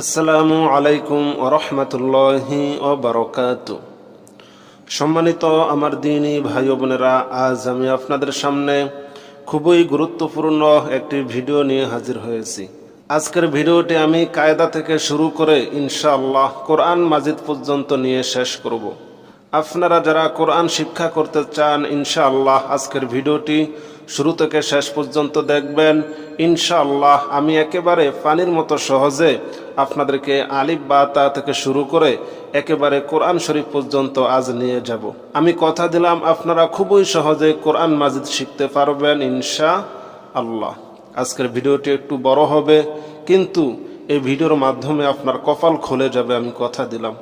আসসালামু আলাইকুম ওয়া রাহমাতুল্লাহি ওয়া বারাকাতুহু। সম্মানিত আমার দ্বীনী ভাই ও বোনেরা, আজ আমি আপনাদের সামনে খুবই গুরুত্বপূর্ণ একটি ভিডিও নিয়ে হাজির হয়েছি। আজকের ভিডিওটি আমি কায়দা থেকে শুরু করে ইনশাআল্লাহ কোরআন মাজিদ পর্যন্ত নিয়ে শেষ করব। আপনারা যারা কোরআন শিক্ষা করতে চান, ইনশাআল্লাহ আজকের ভিডিওটি শুরু থেকে শেষ পর্যন্ত দেখবেন। ইনশাআল্লাহ আমি একেবারে পানির মতো সহজে আপনাদেরকে আলিফ বা তা থেকে শুরু করে একেবারে কোরআন শরীফ পর্যন্ত আজ নিয়ে যাব। আমি কথা দিলাম আপনারা খুবই সহজে কোরআন মাজিদ শিখতে পারবেন ইনশাআল্লাহ। আজকের ভিডিওটি একটু বড় হবে, কিন্তু এই ভিডিওর মাধ্যমে আপনার কপাল খুলে যাবে, আমি কথা দিলাম।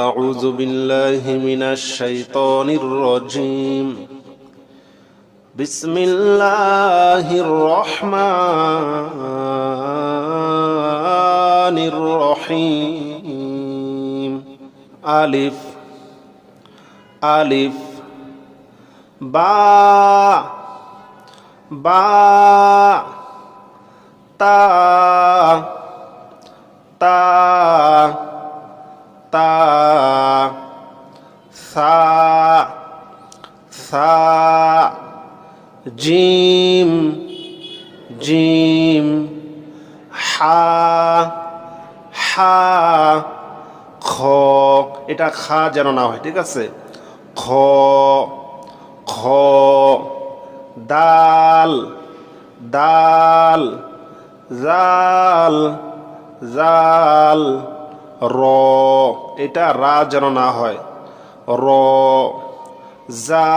আউযু বিল্লাহি মিনাশ শাইতানির রাজীম। বিসমিল্লাহির রহমানির রহিম। আলিফ আলিফ বা বা তা তা তা সা সা জিম জিম হা হা খ, এটা খা যেন না হয়, ঠিক আছে। খ খ দাল দাল জাল জাল র, এটা রা যেন না হয়। র জা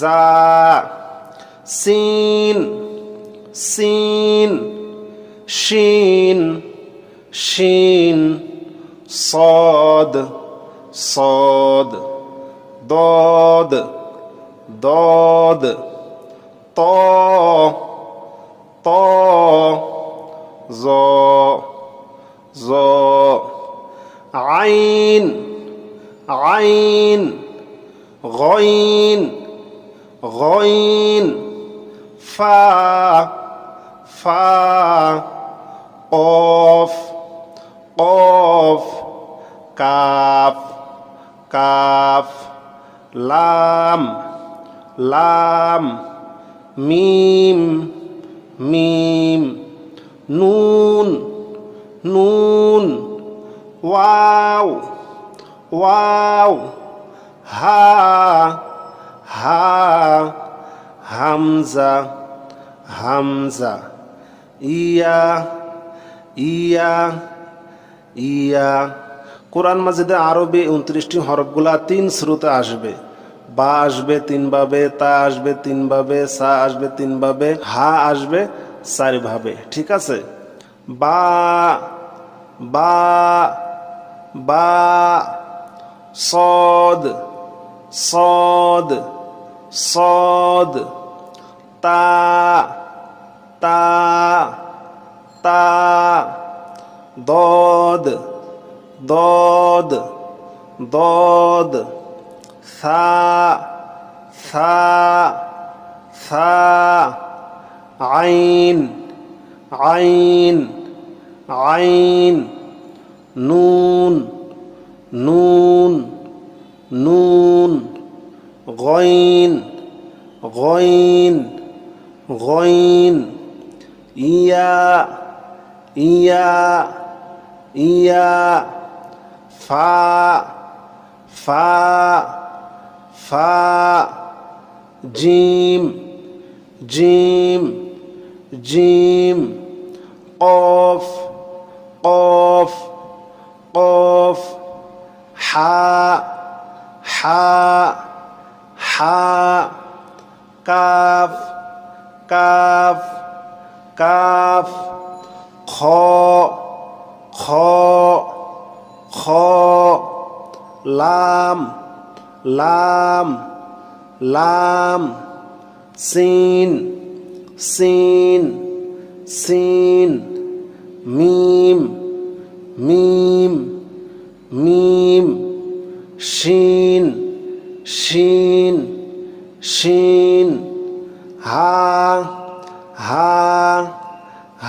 জা সিন সিন শিন শিন صاد صاد ضاد ضاد طا طا ظا ظا عين عين غين غين فا فا قاف قاف কাফ কাফ লাম লাম মিম মিম নুন নুন ওয়াও ওয়াও হা হা হামজা হামজা ইয়া ইয়া ইয়া। কোরআন মাজিদে আরবি 29টি হরফগুলা 3 শ্রুতে আসবে। বা আসবে 3 ভাবে, তা আসবে 3 ভাবে, সা আসবে 3 ভাবে, হা আসবে 4 ভাবে, ঠিক আছে। বা বা বা সদ সদ সদ তা তা তা ضاد ضاد ضاد ثا ثا ثا عين عين عين نون نون نون غين غين غين ইয়া ইয়া ইয়া ফা ফা ফা জিম জিম জিম কফ কফ কফ হা হা হা কাফ কাফ কাফ খ খ খ লাম লাম লাম সিন সিন সিন মিম মিম মিম শিন শিন শিন হা হা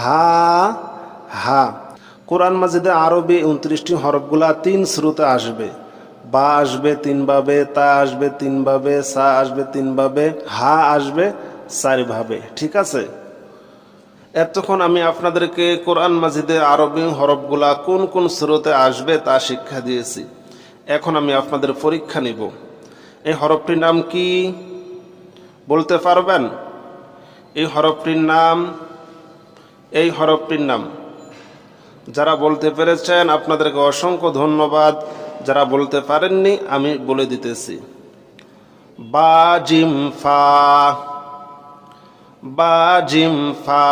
হা হা। কোরআন মাজিদে আরবি 29টি হরফগুলা 3 শুরুতে আসবে। বা আসবে 3 ভাবে, তা আসবে 3 ভাবে, সা আসবে 3 ভাবে, হা আসবে 4 ভাবে। ঠিক আছে? এতক্ষণ আমি আপনাদেরকে কোরআন মাজিদে আরবি হরফগুলা কোন কোন শুরুতে আসবে তা শিক্ষা দিয়েছি। এখন আমি আপনাদের পরীক্ষা নিব। এই হরফটির নাম কি বলতে পারবেন? এই হরফটির নাম যারা বলতে পেরেছেন আপনাদেরকে অসংখ্য ধন্যবাদ। যারা বলতে পারেননি আমি বলে দিতেছি। বা জিম ফা, বা জিম ফা,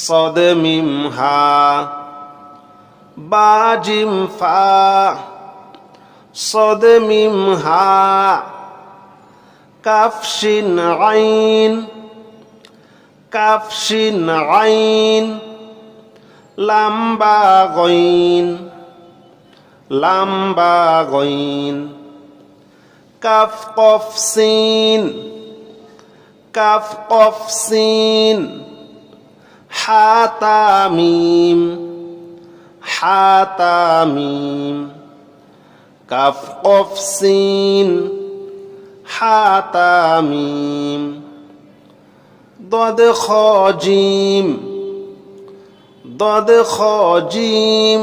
সদ মিম হা, বা জিম ফা, সদ মিম হা, কাফ শিন আইন, কাফ শিন আইন, লাম বা গইন, লাম বা গইন, কাফ কফ সিন, কাফ কফ সিন, হা তা মিম, হা তা মিম, কাফ কফ সিন, হা তা মিম, দদ খ জিম, দদ খ জিম,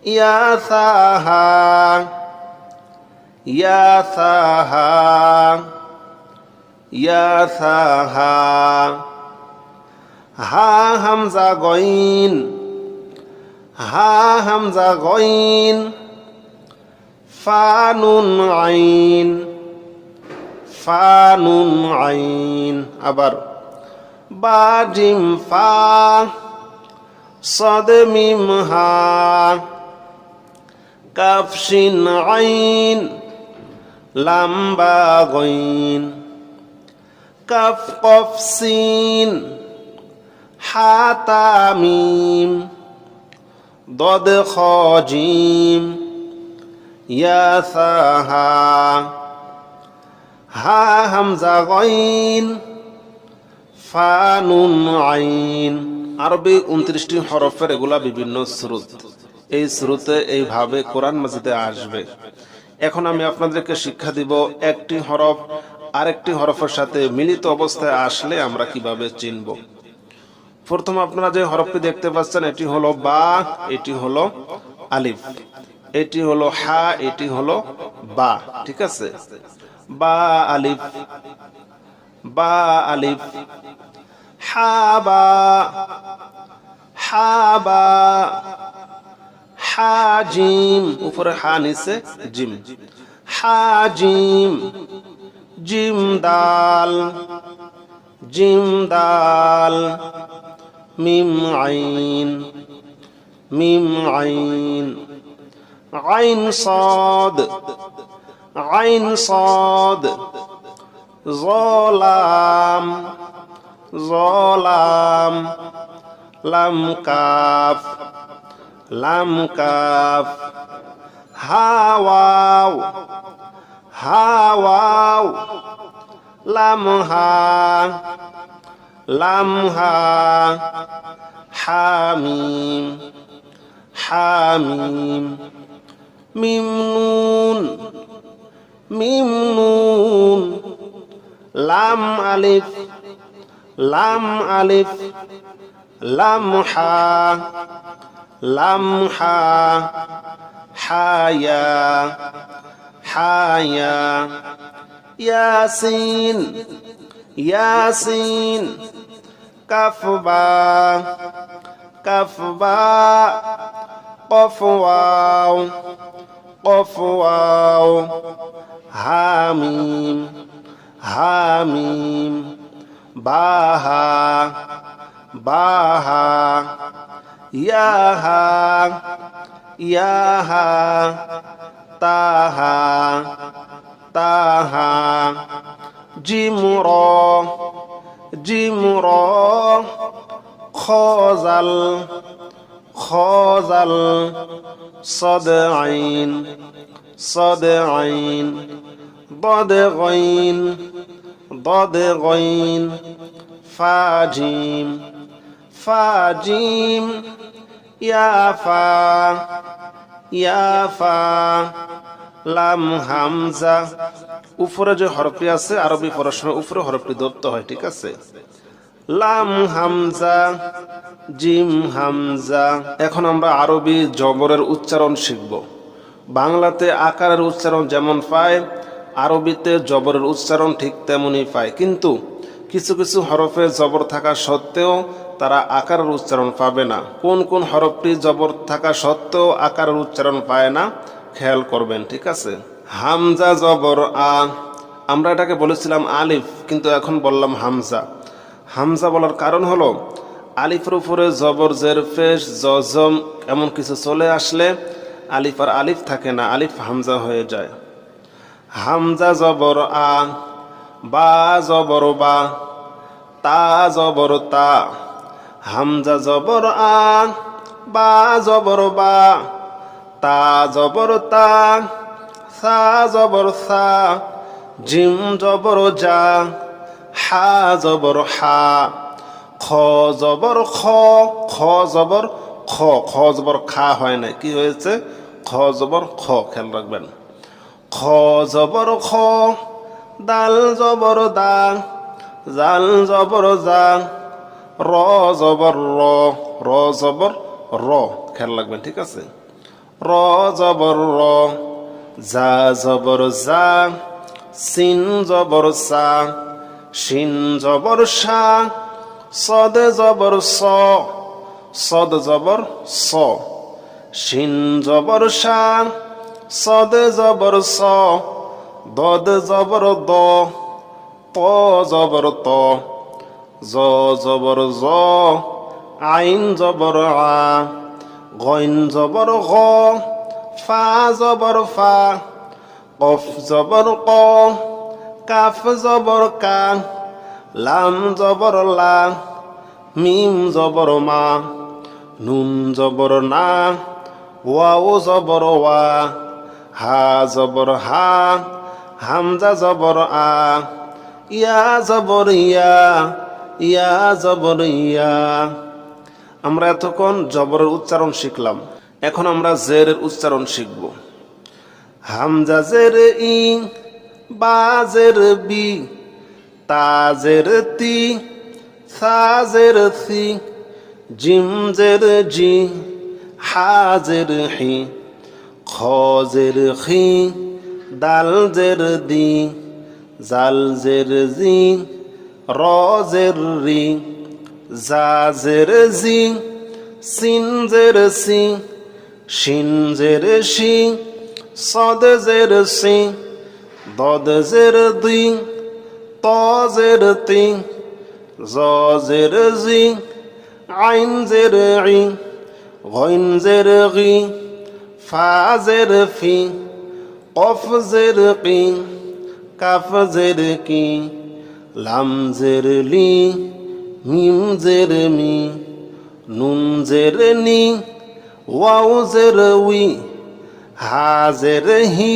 ইয়া সা হা, ইয়া সা হা, ইয়া সা হা, হা হামজা গইন, হা হামজা গইন, ফা নুন আইন, ফা নুন আইন। আবার বা জিম ফা, সদ মিম হা, কাফ শিন আইন, লাম বা গইন, কাফ কফ সিন, হা তা মিম, দদ খ জিম, ইয়া সা হা, হা হামজা গইন, ফা নুন আইন। আরবি 29টি হরফের এগুলা বিভিন্ন শ্রুত। এই শ্রুতে এইভাবে কোরআন মাজিদে আসবে। এখন আমি আপনাদেরকে শিক্ষা দিব একটি হরফ আরেকটি হরফের সাথে মিলিত অবস্থায় আসলে আমরা কিভাবে চিনব। প্রথম আপনারা যে হরফটি দেখতে পাচ্ছেন এটি হলো বা, এটি হলো আলিফ, এটি হলো হা, এটি হলো বা। ঠিক আছে? বা আলিফ, বা আলিফ, হা বা, হা বা, হা জিম, উপরে হা নিচে জিম, হা জিম, জিম দাল, জিম দাল, মিম আইন, মিম আইন, আইন সাদ, আইন সাদ, জলাম, জলাম, লাম কাফ, লাম কাফ, হা ওয়াও, হা ওয়াও, লাম হা, লাম হা, হা মিম, হা মিম, মিম নুন, মিম নুন, লাম আলিফ, লাম আলিফ, লাম হা, লাম হা, হা ইয়া, হা ইয়া, ইয়াসিন, ইয়াসিন, কাফ বা, কাফ বা, কফ ওয়াও, কফ ওয়াও, হা মিম, হা মিম, বা হা, বা হা, ইয়া হা, ইয়া হা, তা হা, তা হা, জিম র, জিম র, খজাল, খজাল, সদ আইন, সদ আইন, ضد غين، ضد غين، ফা জিম, ফা জিম, ইয়া ফা, ইয়া ফা, লাম হামজা। উপরে যে হরফটি আছে আরবি পড়ার সময় উপরে হরফটি ধরতে হয়, ঠিক আছে? লাম হামজা, জিম হামজা। এখন আমরা আরবি জবরের উচ্চারণ শিখব। বাংলাতে আকারের উচ্চারণ যেমন পায়, আরবিতে জবরের উচ্চারণ ঠিক তেমনই পায়, কিন্তু কিছু কিছু হরফে জবর থাকা সত্ত্বেও তারা আকারের উচ্চারণ পাবে না। কোন কোন হরফটি জবর থাকা সত্ত্বেও আকারের উচ্চারণ পায় না খেয়াল করবেন, ঠিক আছে? হামজা জবর আ, আমরা এটাকে বলেছিলাম আলিফ, কিন্তু এখন বললাম হামজা। হামজা বলার কারণ হলো আলিফের উপরে জবর জের পেশ জজম এমন কিছু চলে আসলে আলিফ আর আলিফ থাকে না, আলিফ হামজা হয়ে যায়। হামজা জবর আ, বা জবর বা, তা জবর তা। হামজা জবর আ, বা জবর বা, তা জবর তা, সা জবর সা, জিম জবর জা, হা জবর হা, খ জবর খ, খ জবর খ, খ জবর খা হয় না, কি হয়েছে? খ জবর খ, খেয়াল রাখবেন। খ জবর খ, দাল জবর দা, জাল জবর জা, র জবর র, র জবর র, খেয়াল রাখবেন, ঠিক আছে? র জবর র, জা জবর জা, সিন জবর সা, শিন জবর সা, সদ জবর স, সদ জবর স, শিন জবর সা, সদ জবর স, দদ জবর দ, ত জবর ত, জ জবর জ, আইন জবর আ, গইন জবর গ, ফা জবর ফা, কফ জবর ক, কাফ জবর কা, লাম জবর লা, মিম জবর মা, নুন জবর না, ওয়াও জবর ওয়া, হা জবর হা, হামজা জবর আ, ইয়া জবর ইয়া, ইয়া জবর ইয়া। আমরা এতক্ষণ জবরের উচ্চারণ শিখলাম, এখন আমরা জেরের উচ্চারণ শিখব। হামজা জের ই, বা জের বি, তা জের তি, সা জের সি, জিম জের জি, হা জের হি, খ জের খি, দাল জের দি, জাল জের জি, র জের রি, জা জের জি, সিন জের সি, শিন জের শি, সদ জের সি, দদ জের দুই, ত জের তি, জ জের জি, আইন জের ই, গইন জের গি, ফা জের ফি, কফ জের কি, কাফ জের কি, লাম জের লি, মিম জের মি, নুন জের নি, ওয়াও জের উই, হা জের হি,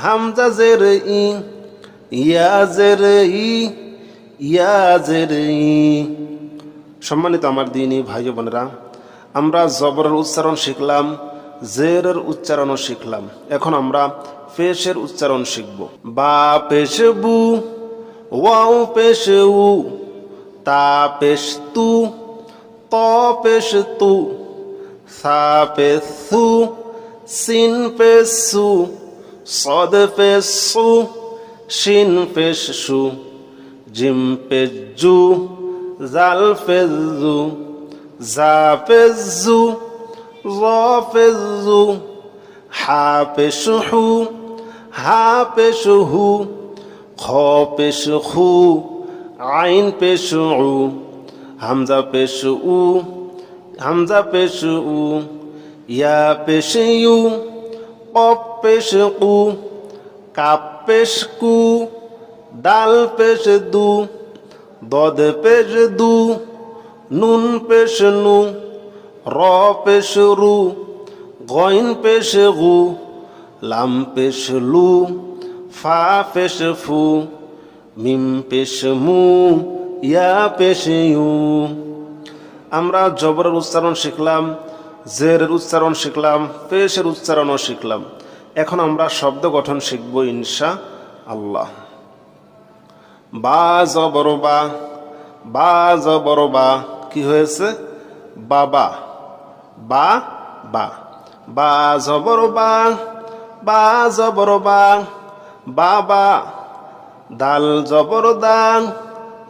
হামজা জের ই, ইয়া জের ই, ইয়া জের ই। সম্মানিত আমার দিনী ভাই বোনেরা, আমরা জবরের উচ্চারণ শিখলাম, জেরের উচ্চারণও শিখলাম, এখন আমরা পেশের উচ্চারণ শিখব। বা পেশ বু, ওয়াও পেশ উ, তা পেশ তু, ত পেশ তু, সা পেশ সু, সিন পেশ সু, সদ পেশ সু, শিন পেশ সু, জিম পেশ জু, জাল পেশ জু, জা পেশ জু, জ পেশ জু, হা পেশ হু, হা পেশ হু, খ পেশ খু, আইন পেশ উ, হামজা পেশ উ, হামজা পেশ উ, ইয়া পেশ ইউ, কফ পেশ কু, কাপ পেশ কু, দাল পেশ দু, দদ পেশ দু, নুন পেশ নু, র পেশ রু, গইন পেশ গু, লাম পেশ লু, ফা পেশ ফু, মিম পেশ মু, ইয়া পেশ ইউ। আমরা জবরের উচ্চারণ শিখলাম, জেরের উচ্চারণ শিখলাম, পেশের উচ্চারণও শিখলাম। এখন আমরা শব্দ গঠন শিখব ইনশা আল্লাহ। বা জবর বা, বা জবর বা, কি হয়েছে? বাবা, বা বা, বা জবর বা, বা জবর বা, বাবা। দাল জবর দা,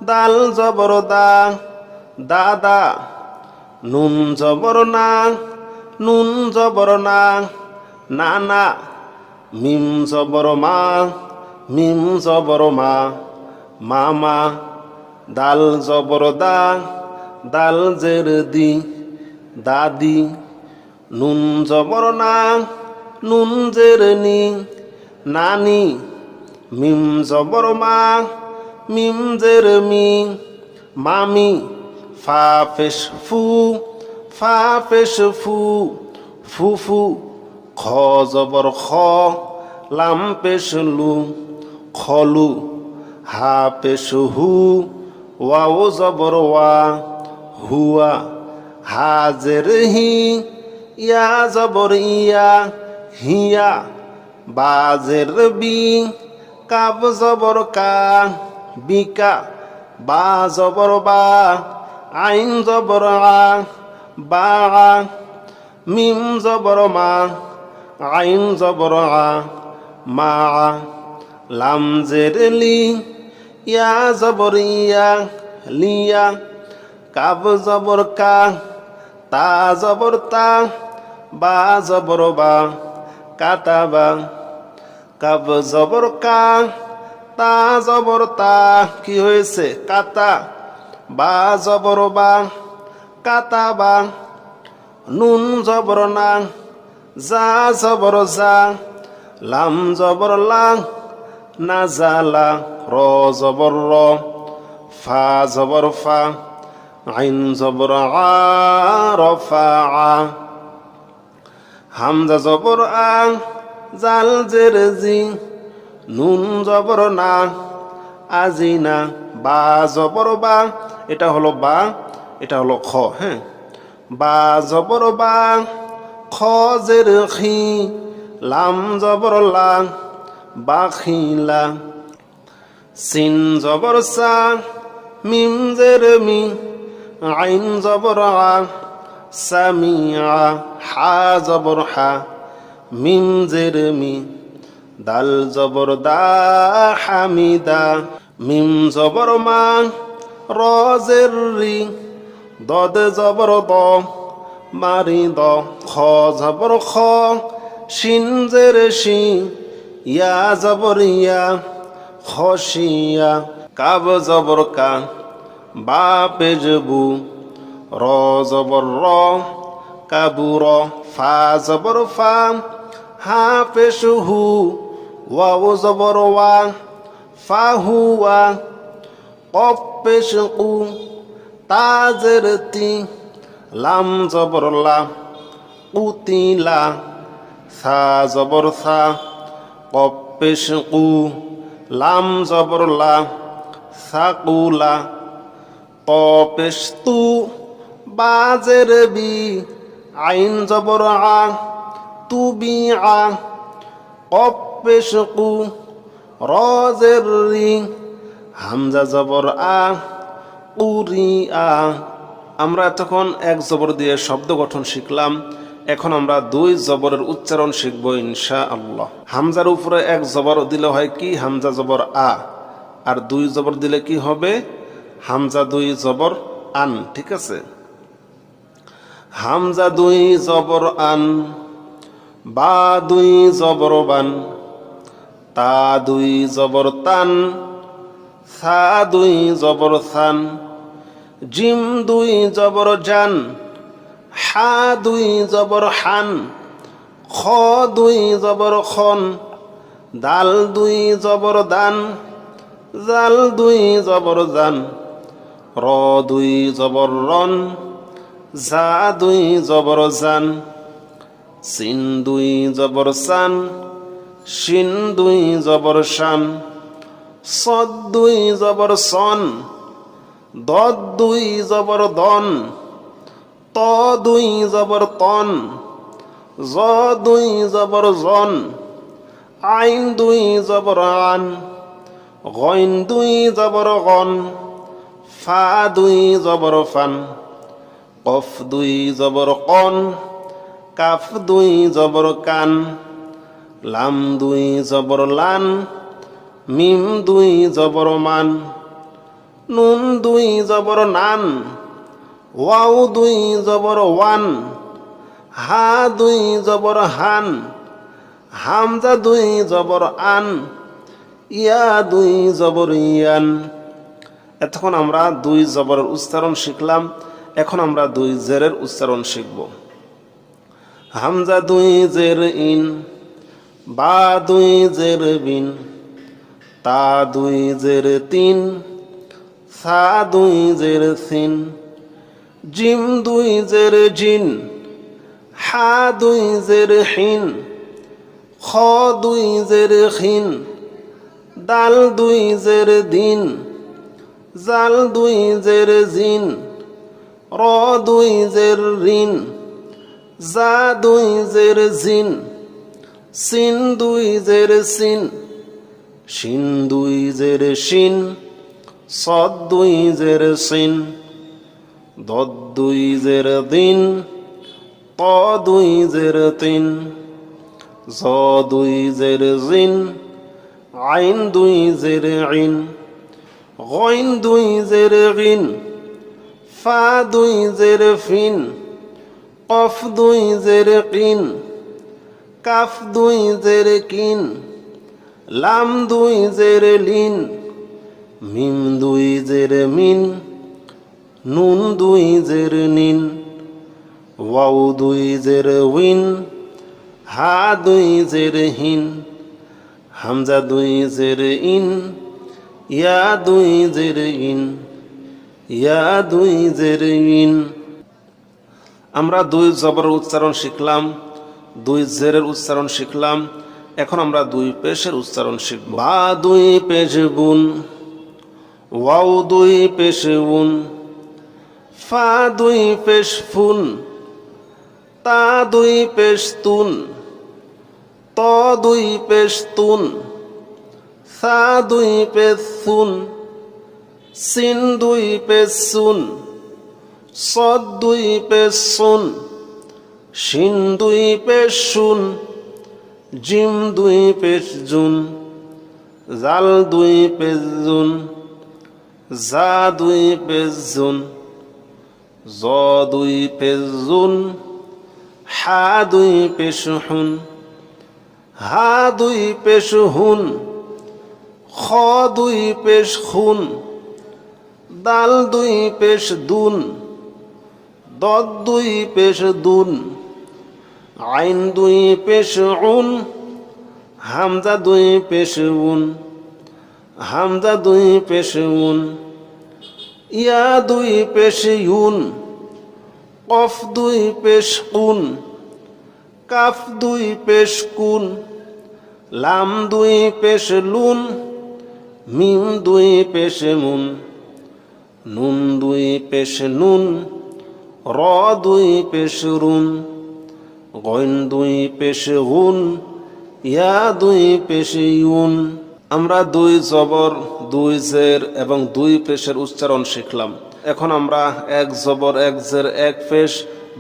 দাল জবর দা, দাদা। নুন জবর না, নুন জবর না, নানা। মিম জবর মা, মিম জবর মা, মামা। দাল জবর দা, দাল জের দি, দাদি। নুন জবর না, নুন জের নি, নানি। মিম জবর মা, মিম জের মি, মামি। ফা পেশ ফু, ফা পেশ ফু, ফুফু। খ জবর খ, লাম পেশ লু, খলু। হা পেশ হু, ওয়াও জবর ওয়া, হুয়া। হাজের হি, ইয়া জবর ইয়া, হিয়া। বাজের বি, কাব জবর কা, বিকা। বা জবর বা, আইন জবর আ, বা। মিম জবর মা, আইন জবর আ, মা। লাম জের লি, ইয়া জবর ইয়া, লিয়া। কাব জবর কা, তা জবর তা, বা জবর বা, কাতাবা। কাব জবর কা, তা জবর তা, কি হয়েছে? কাতা। বা জবর বা, কাতাবা। নুন জবর না, যা জবর যা, লাম জবর লা, নাজালা। র জবর র, ফা জবর ফা, আইন জবর আ, রফা আ। হামজা জবর আ, জাল জের জি, নুন জবর না, আজিনা। বা জবর বা, এটা হলো বা, এটা হলো খ। হ্যাঁ, বা জবর বা, খ জের খি, লাম জবর লা, বাখিলা। সিন জবর সা, মিম জের মি, আইন জবর আ, সামিআ। হা জবর হা, মিম জের মি, দাল জবর দা, হামিদা। মিম জবর মা, র জের রি, দদ জবর দ, মারি দ। খ জবর খ, শিন জের শি, ইয়া জবর ইয়া, খসিয়া। কাব জবর কা, বা পেশ বু, র জবর র, কাবুর। ফা জবর ফা, হা পেশ হু, ওয়াও জবর ওয়া, ফাহুয়া। কফ পেশ কু, তা জের তি, লাম জবর লা, কুতিলা। সা জবর সা, কফ পেশ কু, লাম জবর লা, সাকুলা। ত পেশ তু, বা জের বি, আইন জবর আ, তুবি আ। কফ পেশ কু, র জের রি, হামজা জবর আ, উরি আ। আমরা এতক্ষণ এক জবর দিয়ে শব্দ গঠন শিখলাম। এখন আমরা দুই জবরের উচ্চারণ শিখবো ইনশা আল্লাহ। হামজার উপরে এক জবর দিলে হয় কি? হামজা জবর আ। আর দুই জবর দিলে কি হবে? হামজা দুই জবর আন। ঠিক আছে, হামজা দুই জবর আন, বা দুই জবর বান, তা দুই জবর তান, সা দুই জবর সান, জিম দুই জবর জান, হা দুই জবর হান, খ দুই জবর খন, দাল দুই জবর দান, জাল দুই জবর জান, র দুই জবর রন, জা দুই জবর জান, সিন দুই জবর সান, শিন দুই জবর শান, সদ দুই জবর সন, দদ দুই জবর দন, ত দুই জবর তন, জ দুই জবর জন, আইন দুই জবর আন, গইন দুই জবর গন, ফা দুই জবর ফান, কফ দুই জবর কন, কাফ দুই জবর কান, লাম দুই জবর লান, মিম দুই জবর মান, নুন দুই জবর নান, ওয়াও দুই জবর ওয়ান, হা দুই জবর হান, হামজা দুই জবর আন, ইয়া দুই জবর ইয়ান। এতক্ষণ আমরা দুই জবরের উচ্চারণ শিখলাম। এখন আমরা দুই জেরের উচ্চারণ শিখব। হামজা দুই জের ইন, বা দুই জের বিন, তা দুই জের তিন, সা দুই জের সিন, জিম দুই জের জিন, হা দুই জের হিন, খ দুই জের খিন, দাল দুই জের দিন, জাল দুই জের জিন, র দুই জের রিন, জা দুই জের জিন, সিন দুই জের সিন, শিন দুই জের শিন, সদ দুই জের সিন, দদ দুই জের দিন, ত দুই জের তিন, জ দুই জের জিন, আইন দুই জের ইন, গইন দুই জের গিন, ফা দুই জের ফিন, কফ দুই জের কিন, কাফ দুই জের কিন, লাম দুই জের লিন, মিম দুই জের মিন, নুন দুই জের নিন, ওয়াও দুই জের উইন, হা দুই জের হিন, হামজা দুই জের ইন, ইয়া দুই জের ইন, ইয়া দুই জের ইন। আমরা দুই জবরের উচ্চারণ শিখলাম, দুই জেরের উচ্চারণ শিখলাম। এখন আমরা দুই পেশের উচ্চারণ শিখব। বা দুই পেশ বুন, ওয়াও দুই পেশ উন, ফা দুই পেশ ফুন, তা দুই পেশ তুন, ত দুই পেশ তুন, সা দুই পেশ সুন, সিন দুই পেশ সুন, সদ দুই পেশ সুন, শিন দুই পেশ শুন, জিম দুই পেশ জুন, জাল দুই পেশ জুন, জা দুই পেশ জুন, জ দুই পেশ জুন, হা দুই পেশ হুন, হা দুই পেশ হুন, খ দুই পেশ খুন, দাল দুই পেশ দুন, দদ দুই পেশ দুন, আইন দুই পেশ উন, হামজা দুই পেশ উন, হামজা দুই পেশ উন, ইয়া দুই পেশ ইউন, কফ দুই পেশ কুন, কাফ দুই পেশ কুন, লাম দুই পেশ লুন, মিম দুই পেশ মুন, নুন দুই পেশ নুন, র দুই পেশ রুন, গইন দুই পেশ গুন, ইয়া দুই পেশ ইউন। আমরা দুই জবর, দুই জের এবং দুই পেশের উচ্চারণ শিখলাম। এখন আমরা এক জবর, এক জের, এক পেশ,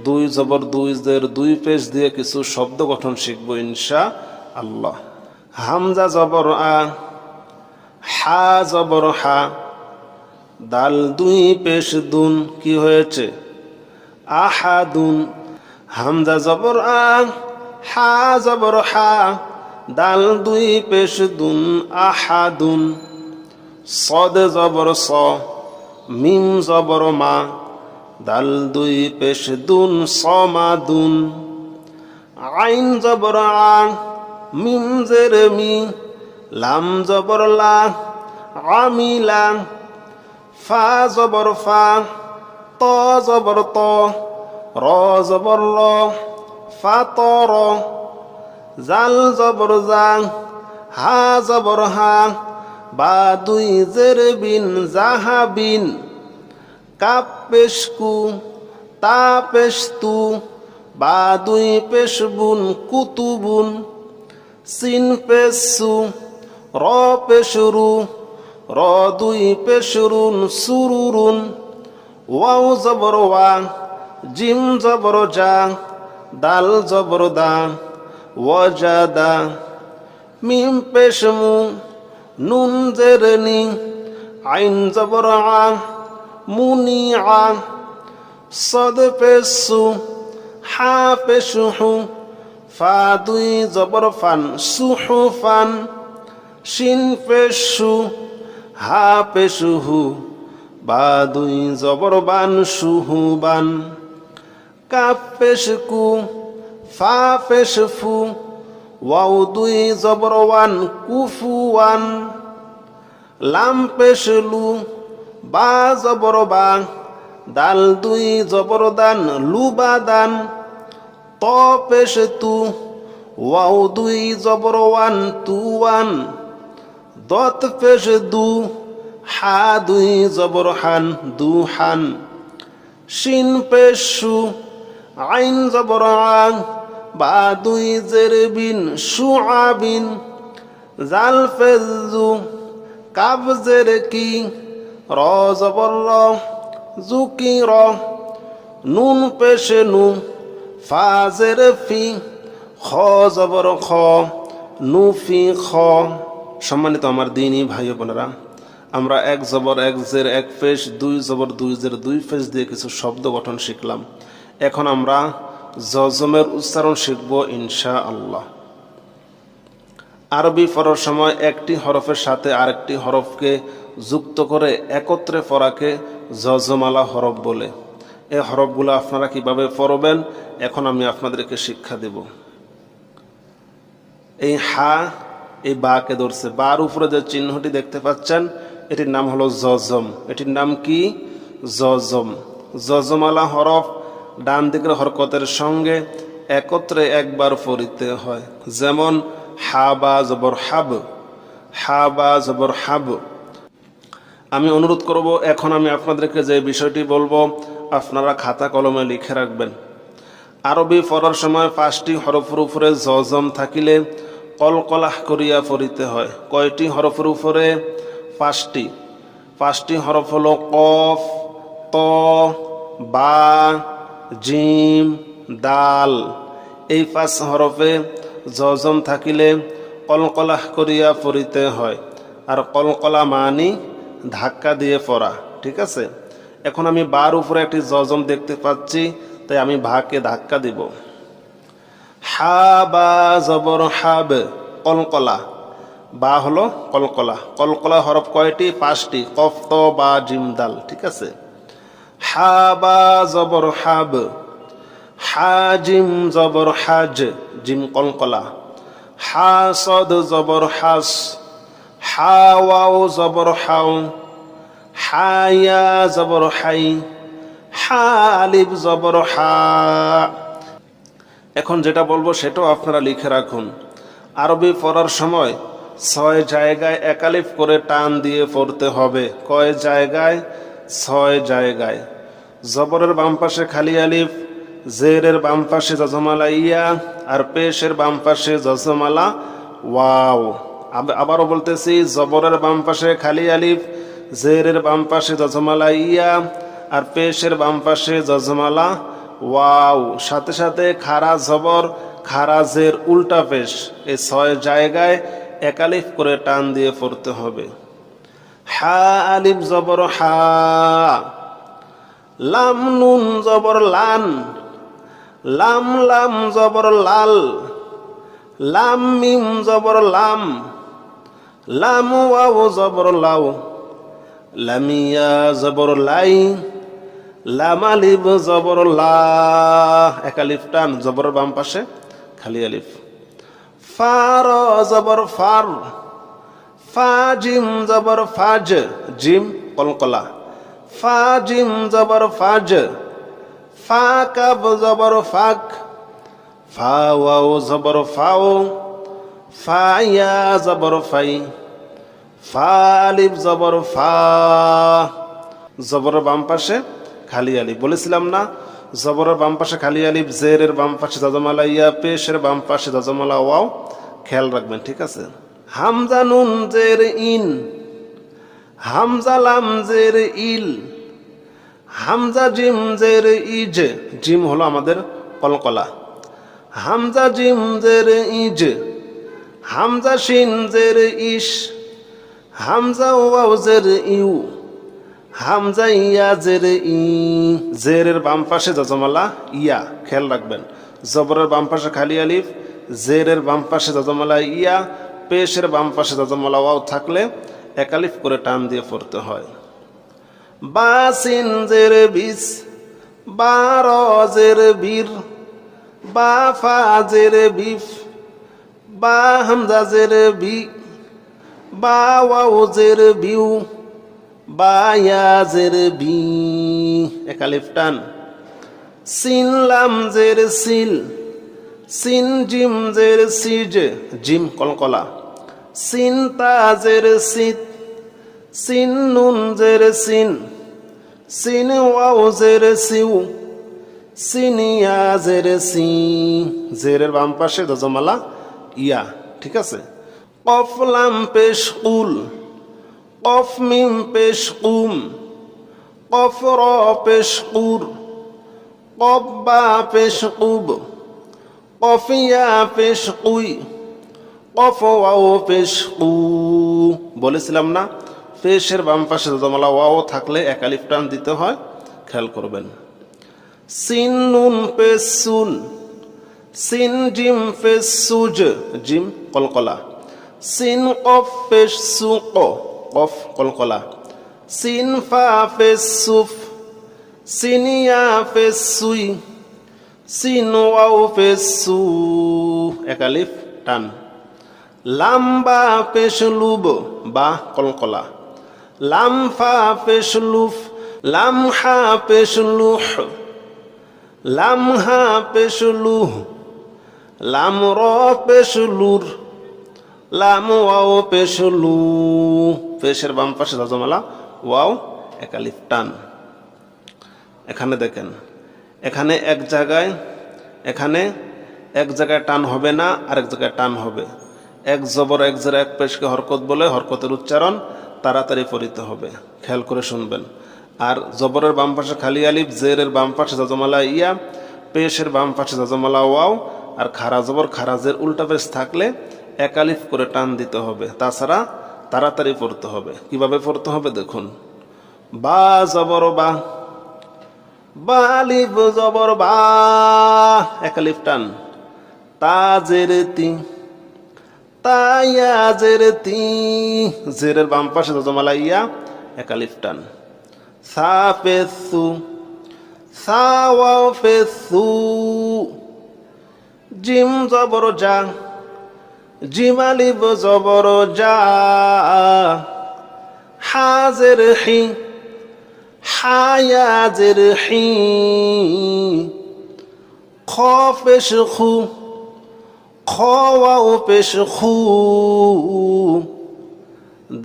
দুই জবর, দুই জের, দুই পেশ দিয়ে কিছু শব্দ গঠন শিখব ইনশাআল্লাহ। হামজা জবর আ, হা জবর হা, দাল দুই পেশ দুন, কি হয়েছে? আহাদুন। হামজা জবর আ, হা জবর হা, দাল দুই পেশ দুন, আহাদুন। সদ জবর স, মিম জবর মা, দাল দুই পেশ দুন, সমাদুন। আইন জবর আ, মিম জের মি, লাম জবর লা, আমিলা। ফা জবর ফা, ত জবর ত, র জবর র, ফাতর। জাল জবর জা, হা জবর হা, বা দুই জের বিন, জাহাবিন। কাপ পেশ কু, তা পেশ তু, বা দুই পেশ বুন কুতুবুন, সিন পেশ সু, র পেশ রু, র দুই পেশ রুন সুরুরুন, ওয়াও জবর ওয়া, জিম জবর জা, দাল জবর দা, ওয়াজাদা, মিম পেশ মু, নুন জের নি, আইন জবর আ, মুনি আ, সদ পেশ সু, হা পেশ হু, ফা দুই জবর ফান সুহু ফান, শিন পেশ সু, হা পেশ হু, বা দুই জবর বান সুহু বান, কাফ পেশ কু, ফা পেশ ফু, ওয়াও দুই জবর ওয়ান কুফু ওয়ান, লাম পেশ লু, বা জবর বা, দাল দুই জবর দান লুবা দান, ত পেশ তু, ওয়াও দুই জবর ওয়ান তু ওয়ান, দত পেশ দু, হা দুই জবর হান দু হান, শিন পেশ সু, আইন জবর আ, বা দুই জের বিন শুআবিন, জাল পেশ জু, কাব জের কি, র জবর র, জুকি র, নুন পেশ নু, ফা জের ফি, খ জবর খ, নু ফি খ। সম্মানিত আমার দিনী ভাই বোনেরা, আমরা এক জবর এক জের এক পেশ, দুই জবর দুই জের দুই পেশ দিয়ে কিছু শব্দ গঠন শিখলাম। এখন আমরা জজমের উচ্চারণ শিখব ইনশা আল্লাহ। আরবি পড়ার সময় একটি হরফের সাথে আরেকটি হরফকে যুক্ত করে একত্রে পড়াকে জজমালা হরফ বলে। এই হরফগুলো আপনারা কিভাবে পড়বেন এখন আমি আপনাদেরকে শিক্ষা দেব। এই হা এই বাকে ধরছে, বার উপরে যে চিহ্নটি দেখতে পাচ্ছেন এটির নাম হলো জজম। এটির নাম কি? জজম। জজমালা হরফ ডান দিকের হরকতের সঙ্গে একত্রে একবার পড়িতে হয়। যেমন হা বা জবর হাব, হা বা জবর হাব। আমি অনুরোধ করব এখন আমি আপনাদেরকে যে বিষয়টি বলবো আপনারা খাতা কলমে লিখে রাখবেন। আরবি পড়ার সময় 5টি হরফের উপরে জজম থাকিলে কলকলাহ করিয়া পড়িতে হয়। কয়টি হরফের উপরে? 5টি। 5টি হরফ হলো কফ, ত, বা, জিম, দাল। এই 5 হরফে জজম থাকিলে কলকলাহ করিয়া পড়িতে হয়। আর কলকলা মানি ধাক্কা দিয়ে পড়া, ঠিক আছে? এখন আমি বার উপরে একটি জজম দেখতে পাচ্ছি, তাই আমি ভাকে ধাক্কা দিব। হা বা জবর হাব, কলকলা। বা হলো কলকলা। কলকলা হরফ কয়টি? 5টি। কফ, ত, বা, জিম, দাল, ঠিক আছে? হা বা জবর হাব, হা জিম জবর হাজ, জিম কলকলা। হা সদ জবর হাস, হা ওয়াও জবর হাও, হা ইয়া জবর হাই, হা আলিফ জবর হা। এখন যেটা বলবো সেটাও আপনারা লিখে রাখুন। আরবি পড়ার সময় 6 জায়গায় একালিফ করে টান দিয়ে পড়তে হবে। কয় জায়গায়? 6 জায়গায়। জবরের বাম পাশে খালি আলিফ, জেরের বাম পাশে জজমালা ইয়া, আর পেশের বাম পাশে জজমালা ওয়াও। আবারও বলতেছি, জবরের বাম পাশে খালি আলিফ, জেরের বাম পাশে জজমালা ইয়া, আর পেশের বাম পাশে জজমালা ওয়াও। সাথে সাথে খারা জবর, খারা জের, উল্টা পেশ। এই 6 জায়গায় একালিফ করে টান দিয়ে পড়তে হবে। হা আলিফ জবর হা, লাম নুন জবর লান, লাম লাম জবর লাল, লাম মিম জবর লাম, লাম ওয়াও জবর লাও, লামিয়া জবর লাই, লাম আলিফ জবর লা। এক আলিফ টান, জবর বাম পাশে খালি আলিফ। ফার জবর ফার, ফা জিম জবর ফাজ, জিম কলকলা। ফা জিম জবর ফাজ, ফা কাব জবর ফাক, ফা ওয়াও জবর ফাও, ফা ইয়া জবর ফাই, ফা আলিফ জবর ফা। জবর বাম পাশে খালি আলিফ। বলেছিলাম না, জবরের বাম পাশে খালি আলিফ, জেরের বাম পাশে জজমালা ইয়া, পেশের বাম পাশে জজমালা ওয়াও, খেয়াল রাখবেন, ঠিক আছে। হামজা নুন জের ইন, হামজা লাম জের ইল, হামজা জিম জের ইজ, জিম হলো আমাদের কলকলা, হামজা জিম জের ইজ, হামজা শিন জের ইশ, হামজা ওয়াও জের ইউ, হামজা ইয়া জের ই, জেরের বাম পাশে জজমালা ইয়া, খেয়াল রাখবেন। জবরের বাম পাশে খালি আলিফ, জেরের বাম পাশে জজমালা ইয়া, পেশের বাম পাশে জজমালা ওয়াও থাকলে একালিফ করে টান দিয়ে পড়তে হয়। বা সিন জের বিস, বা র জের বীর, বা ফা জের বিফ, বা হামজা জের বি, বা ওয়াও জের বিউ, বা ইয়া জের বি, একালিফ টান। সিন লাম জের সিল, সিন জিম জের সিজ, জিম কলকলা, সিন তা জের সিত, সিন নুন জের সিন, সিন ওয়াও জের সিউ, সিন ইয়া জের সি, জেরের বাম পাশে জজমালা ইয়া, ঠিক আছে। কফ লাম পেশ কুল, কফ মিম পেশ কুম, কফ র পেশ কুর, কফ বা পেশ কুব, কফ ইয়া পেশ কুই, কফ ওয়াও পেশ কু। বলেছিলাম না, পেশের বাম পাশে জজমালা ওয়াও থাকলে একালিফ টান দিতে হয়, খেয়াল করবেন। সিন নুন পেশ সুন, সিন জিম পেশ সুজ, জিম কলকলা, সিন কফ পেশ সুক, কফ কলকলা, সিন ফা পেশ সুফ, সিন ইয়া পেশ সুই, সিন ওয়াও পেশ সু, একালিফ টান। লাম বা পেশ লুব, বা কলকলা, লাম ফা পেশ লুফ, লাম হা পেশ লুহ, লাম হা পেশ লুহ, লাম র পেশ লুর, লাম ওয়াও পেশ লু, পেশের বাম পাশে জজমালা ওয়াও, একালিফ টান। এখানে দেখেন, এখানে এক জায়গায় টান হবে না, আরেক জায়গায় টান হবে। এক জবর এক জের এক পেশকে হরকত বলে, হরকতের উচ্চারণ তাড়াতাড়ি পড়িতে হবে, খেয়াল করে শুনবেন। আর জবরের বাম পাশে খালি আলিফ, জেরের বাম পাশে জজমালা ইয়া, পেশের বাম পাশে জজমালা ওয়াও, আর খারা জবর খারা জের উল্টা পেশ থাকলে একালিফ করে টান দিতে হবে, তাছাড়া তাড়াতাড়ি পড়তে হবে। কিভাবে পড়তে হবে দেখুন। বা জবর বা, বা আলিফ জবর বা, একালিফ টান। তা জের তি, তা ইয়া জের তি, জেরের বাম পাশে জজমালা ইয়া, একালিফ টান। সা পেশ সু, সা ওয়াও পেশ সু, জিম জবর জা, জিম আলিফ জবর জা, হা জের হি, হা ইয়া জের হি, খ পেশ খু, খ ওয়াও পেশ খু,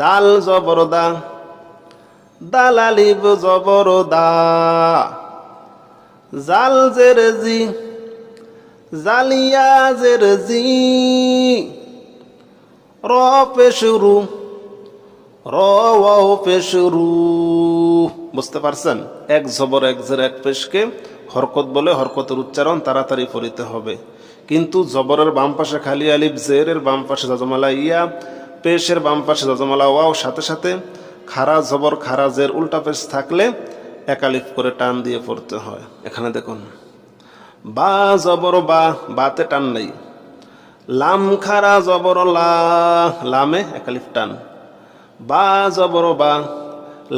দাল জবর দা, দাল আলিফ জবর দা, জাল জের জি, জালিয়া জের জি, র পেশ রু, র ওয়াও পেশ রু। বুঝতে পারছেন? এক জবর এক জের এক পেশকে হরকত বলে, হরকতের উচ্চারণ তাড়াতাড়ি পড়িতে হবে। কিন্তু জবরের বাম পাশে খালি আলিফ, জেরের বাম পাশে জজমালা ইয়া, পেশের বাম পাশে জজমালা ওয়াও, সাথে সাথে খারা জবর খারা জের উল্টা পেশ থাকলে একালিফ করে টান দিয়ে পড়তে হয়। এখানে দেখুন, বা জবর বা, বাতে টান নেই। লাম খারা জবর লা, লামে একালিফ টান। বা জবর বা,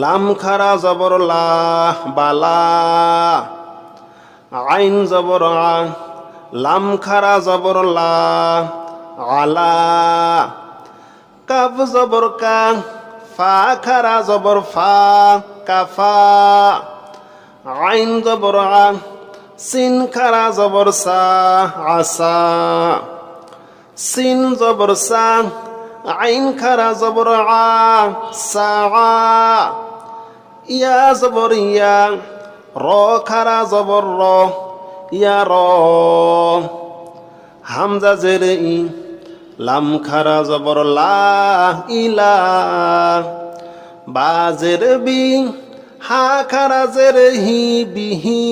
লাম খারা জবর লা, বালা। আইন জবর আ, লাম খারা জবর লা, আলা। কাফ জবর কা, ফা খারা জবর ফা, কাফা। আইন জবর আ, সিন খারা জবর সা, আসা। সিন জবর সা, আইন খারা জবর আ, সা। ইয়া জবর ইয়া, র খারা জবর র ইয়া র হামজা জেরে ই লাম খারা জবর লা ইলা বা জেরে বি হা খারা জেরে হি বিহি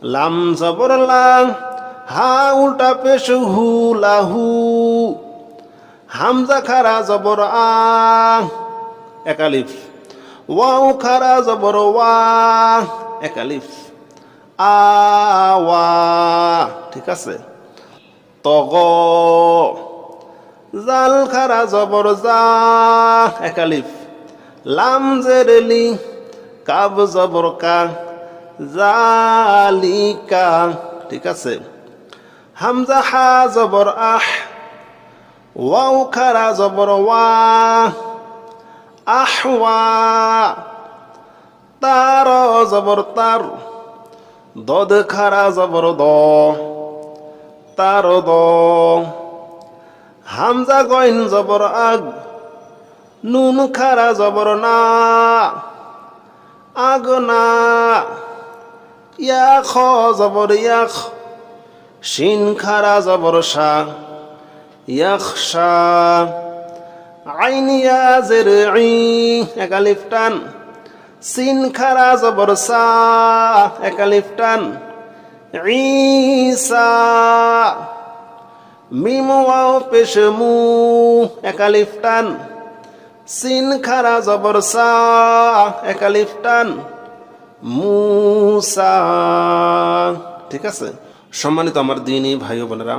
লাম জবর লা হা উল্টা পেশ হু লাহু হামজা খারা জবর আ এক আলিফ ওয়াও খারা জবর ওয়া এক আলিফ আওয়া ঠিক আছে তগ জাল খারা জবর জা এক আলিফ লাম জেরেলি কাব জবর কা জালিকা ঠিক আছে হামজা হা জবর আহ ওয়াও খারা জবর ওয়া আহওয়া তার জবর তার দদ খারা জবর দ তার দ হামজা গইন জবর আগ নুন খারা জবর না আগ না ইয়া খ জবর ইয়াখ শিন খারা জবর শা ইয়াখশা আইন ইয়া জের ই এক আলিফ টান সিন খারা জবর সা এক আলিফ টান ঈসা মিম ওয়াও পেশ মু এক আলিফ টান সিন খারা জবর সা এক আলিফ টান মুসা ঠিক আছে সম্মানিত আমার দ্বীনী ভাই বোনেরা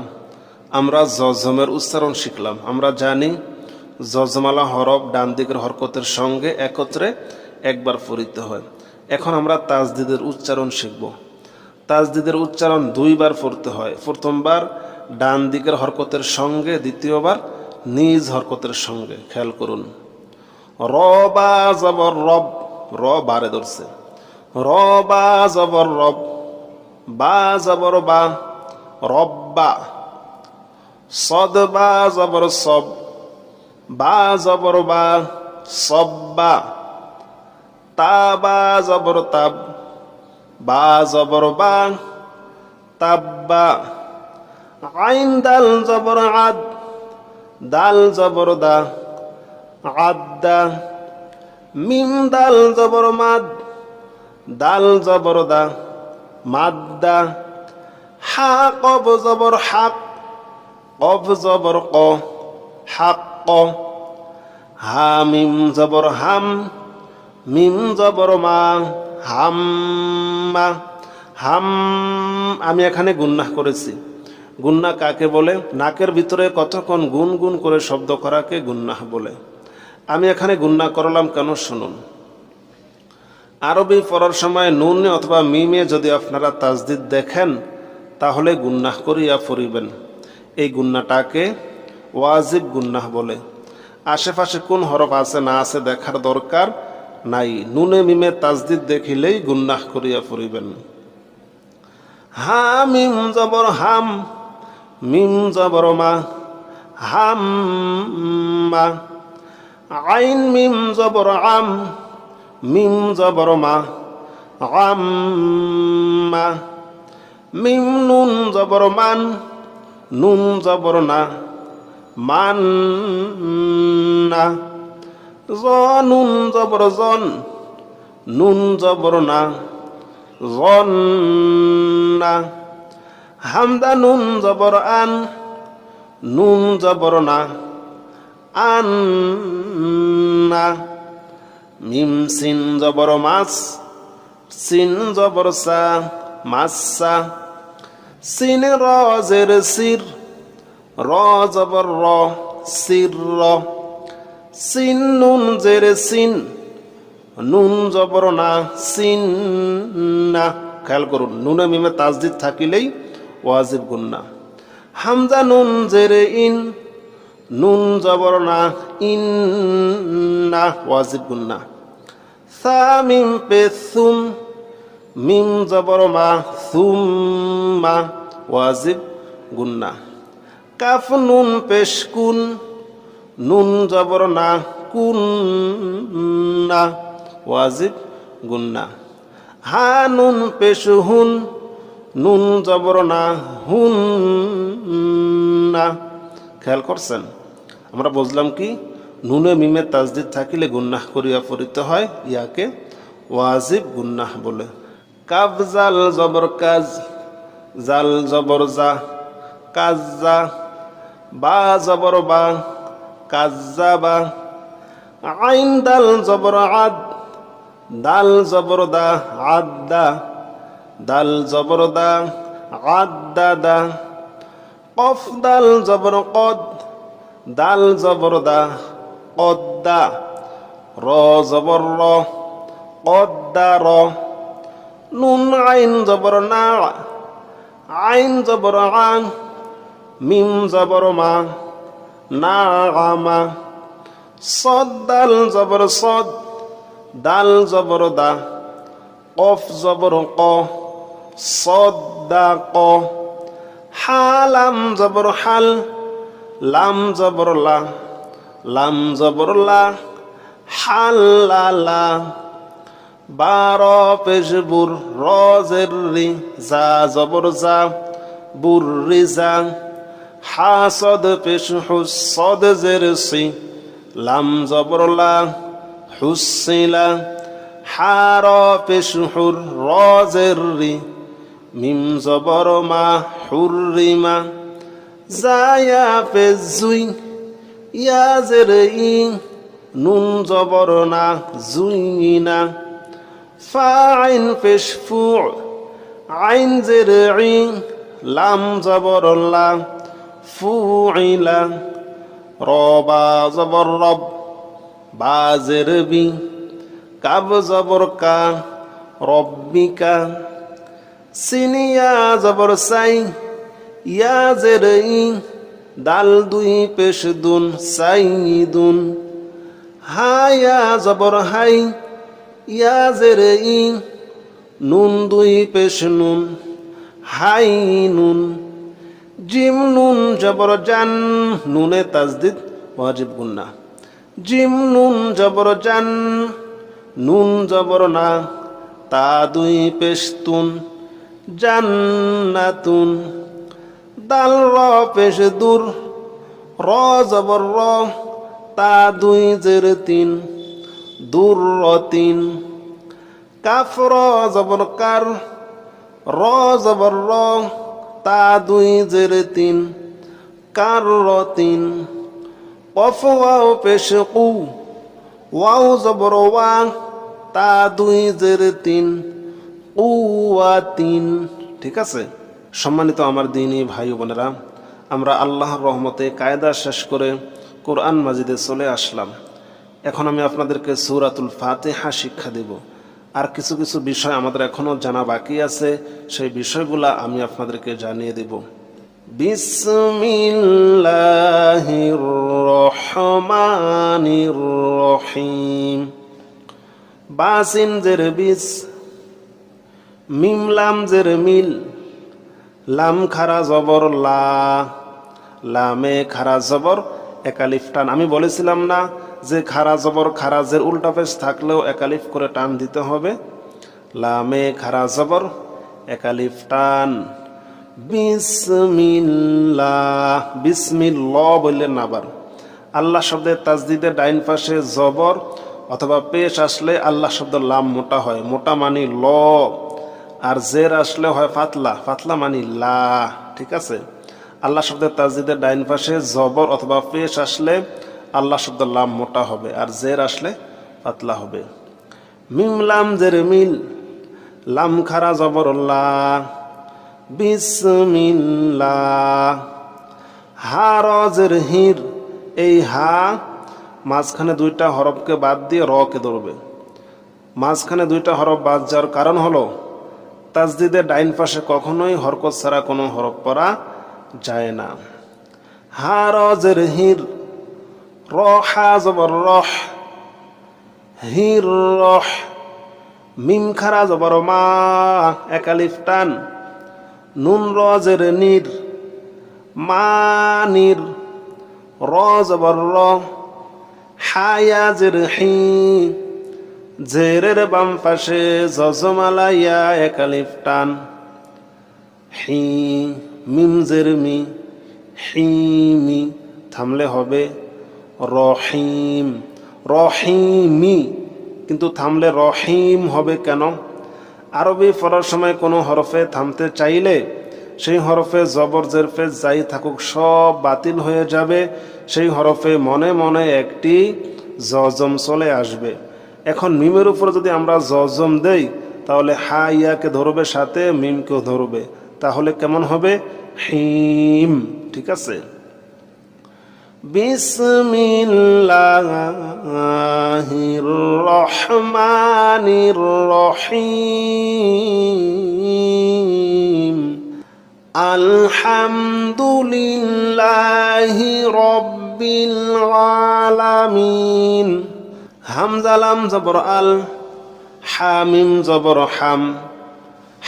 আমরা জজমের উচ্চারণ শিখলাম আমরা জানি জজমালা হরফ ডান দিকের হরকতের সঙ্গে একত্রে একবার পড়িতে হয় এখন আমরা তাজদিদের উচ্চারণ শিখব তাজদিদের উচ্চারণ দুইবার পড়তে হয় প্রথমবার ডান দিকের হরকতের সঙ্গে দ্বিতীয়বার নিজ হরকতের সঙ্গে খেয়াল করুন র বা জবর রব র বারে ধরছে র বা জবর রব বা জবর বা রব্বা সদ বা জবর সব বা জবর বা সব্বা তা বা জবর তাব বা জবর বা তাব্বা আইন দাল জবর আদ দাল জবর দা আদ্দা মিম দাল জবর মাদ দাল জবর দা মাদ্দা হা কব জবর হাক কব জবর ক হাক ক হা মিম জবর হাম মিম জবর মা হাম্মা হাম আমি এখানে গুন্নাহ করেছি গুন্না কাকে বলে নাকের ভিতরে কতক্ষণ গুন গুন করে শব্দ করাকে গুন্নাহ বলে আমি এখানে গুন্না করলাম কেন শুনুন আরবি পড়ার সময় নুন অথবা মিমে যদি আপনারা তাজদিদ দেখেন তাহলে গুন্নাহ করিয়া পড়িবেন এই গুন্নাটাকে ওয়াজিব গুন্নাহ বলে আশেপাশে কোন হরফ আছে না আছে দেখার দরকার নাই নুনে মিমে তাজদিদ দেখিলেই গুন্নাহ করিয়া পড়িবেন হা মিম জবর হাম মিম জবর মা হাম মা আইন মিম জবর আম মিম জবর মা আম্মা মিম নুন জবর মান নুন জবর না মান না নুন জবর জন নুন জবর না জন না হামদা নুন জবর আন নুন জবর না আন না মিম সিন জবর মাস সিন জবর সা মাসা সিন র জের সির র জবর র সির র সিন নুন জের সিন নুন জবর না সিন না খেয়াল করুন নুনে মিমে তাজদিদ থাকিলেই ওয়াজিব গুন্না হামজা নুন জেরে ইন নুন জবর না ইন না ওয়াজিব গুন্না সা মিম পে সুম মিম জবর মা সুম মা ওয়াজিব গুন্না কাফ নুন পেশ কুন নুন জবর না কুন না ওয়াজিব গুন্না হা নুন পেশ হুন, নুন জবর না, হুন না। খেয়াল করছেন? আমরা বুঝলাম কি, নুনে মিমে তাজদিদ থাকিলে গুন্নাহ করিয়া পড়িতে হয়, ইয়াকে ওয়াজিব গুন্নাহ বলে। কাফ জাল জবর কাজ, জাল জবর জা, কাজ্জা। বা জবর বা, কাজ্জা বা। আইন দাল জবর আদ, দাল জবর দা, আদ্দা। দাল জবর দা, আদ্দা দা। কফ দাল জবর কদ, দাল জবর দা, কদ্দা। র জবর র, কদ্দা র। নুন আইন জবর না, আইন জবর আং। মিম জবর মা, না আমা। সদ দাল জবর সদ, দাল জবর দা। কফ জবর ক, সদ্দা ক। হা লাম জবর হাল, লাম জবর লা, লাম জবর লা। হাল্লালা। বার পেশ বুর, র জের রি, জা জবর জা, বুর রি জা। হা সদ পেশ হুস, সদ জের সি, লাম জবর লা, হুসিলা। হা র পেশ হুর, র জের রি, মিম জবর মা, হুররিমা। জায়া পেশ জুই, ইয়া জের ই, নুন জবর না, জুইনা। ফা আইন পেশ ফু, আইন জের ই, লাম জবর লা, ফুইলা। রবা জবর রব, বা জের বি, কাব জবর কা, রব্বিকা। সিনিয়া জবর সাই, ইয়া জের ই, দাল দুই পেশ দুন, সাইদুন। হায়া জবর হাই, ইয়া জের ই, নুন দুই পেশ নুন, হাই নুন। জিম নুন জবর জান, নুনে তাজদিদ ওয়াজিব গুন্নাহ। জিম নুন জবর জান, নুন জবর না, তা দুই পেশ তুন, জান্নাতুন। দাল র পেশ দূর, র জবর র, তা দুই জের তিন, দূর তিন। কাফ র জবর কার, র জবর র, তা দুই জের তিন, কার তিন। কফ ওয়াও পেশ কু, ওয়াও জবর ওয়া, তা দুই জের তিন, উয়া তিন। ঠিক আছে? সম্মানিত আমার দ্বীনী ভাই বোনেরা, আমরা আল্লাহর রহমতে কায়দা শেষ করে কোরআন মাজিদে চলে আসলাম। এখন আমি আপনাদেরকে সূরাতুল ফাতিহা শিক্ষা দেব। আর কিছু কিছু বিষয় আমাদের এখনো জানা বাকি আছে, সেই বিষয়গুলা আমি আপনাদেরকে জানিয়ে দেব। বিসমিল্লাহির রহমানির রহিম। বাসিন জের বিস, মিম লাম জের মিল, লাম খারা জবর লা, লামে খারা জবর একালিফ টান। আমি বলেছিলাম না যে খারা জবর খারাজের উল্টা পেশ থাকলেও একালিফ করে টান দিতে হবে। লামে খারা জবর একালিফ টান। বিসমিল্লাহ, বিসমিল্লাহ বললেন না আবার। আল্লাহ শব্দের তাজদিদের ডাইন পাশে জবর অথবা পেশ আসলে আল্লাহ শব্দ লাম মোটা হয়, মোটা মানি ল। আর জের আসলে হয় ফাতলা, ফাতলা মানি লা। ঠিক আছে? আল্লাহ শব্দের তাজদিদের ডাইন পাশে জবর অথবা পেশ আসলে আল্লাহ শব্দ লাম মোটা হবে, আর জের আসলে পাতলা হবে। মিম লাম জের মিল, লাম খারা জবর লা, বিসমিল্লাহ। হা র জের হির, এই হা মাঝখানে দুইটা হরফকে বাদ দিয়ে র কে ধরবে। মাঝখানে দুইটা হরফ বাদ যাওয়ার কারণ হলো তাজদিদের ডাইন পাশে কখনোই হরকত ছাড়া কোনো হরফ পড়া যায় না। হা র জের হির, র হা জবর রহ, হির রহ। মিম খারা জবর মা, একালিফ টান। নুন র জের নির, মানির। র জবর র, হায়া জের হি, জেরের বাম পাশে জজমালা ইয়া এক আলিফ টান, হি মিম জের মি, হিমি থামলে হবে রহিম, রহিমি, কিন্তু থামলে রহিম হবে কেন? আরবি পড়ার সময় কোনো হরফে থামতে চাইলে সেই হরফে জবর জের পেশ যাই থাকুক সব বাতিল হয়ে যাবে, সেই হরফে মনে মনে একটি জজম চলে আসবে। এখন মিমের উপরে যদি আমরা জজম দেই তাহলে হা ইয়াকে ধরবে, সাথে মিমকেও ধরবে, তাহলে কেমন হবে? হিম। ঠিক আছে, বিসমিল্লাহির রহমানির রহিম, আলহামদুলিল্লাহি রাব্বিল আলামিন। হামজা লাম জবর আল, হামিম জবর হাম,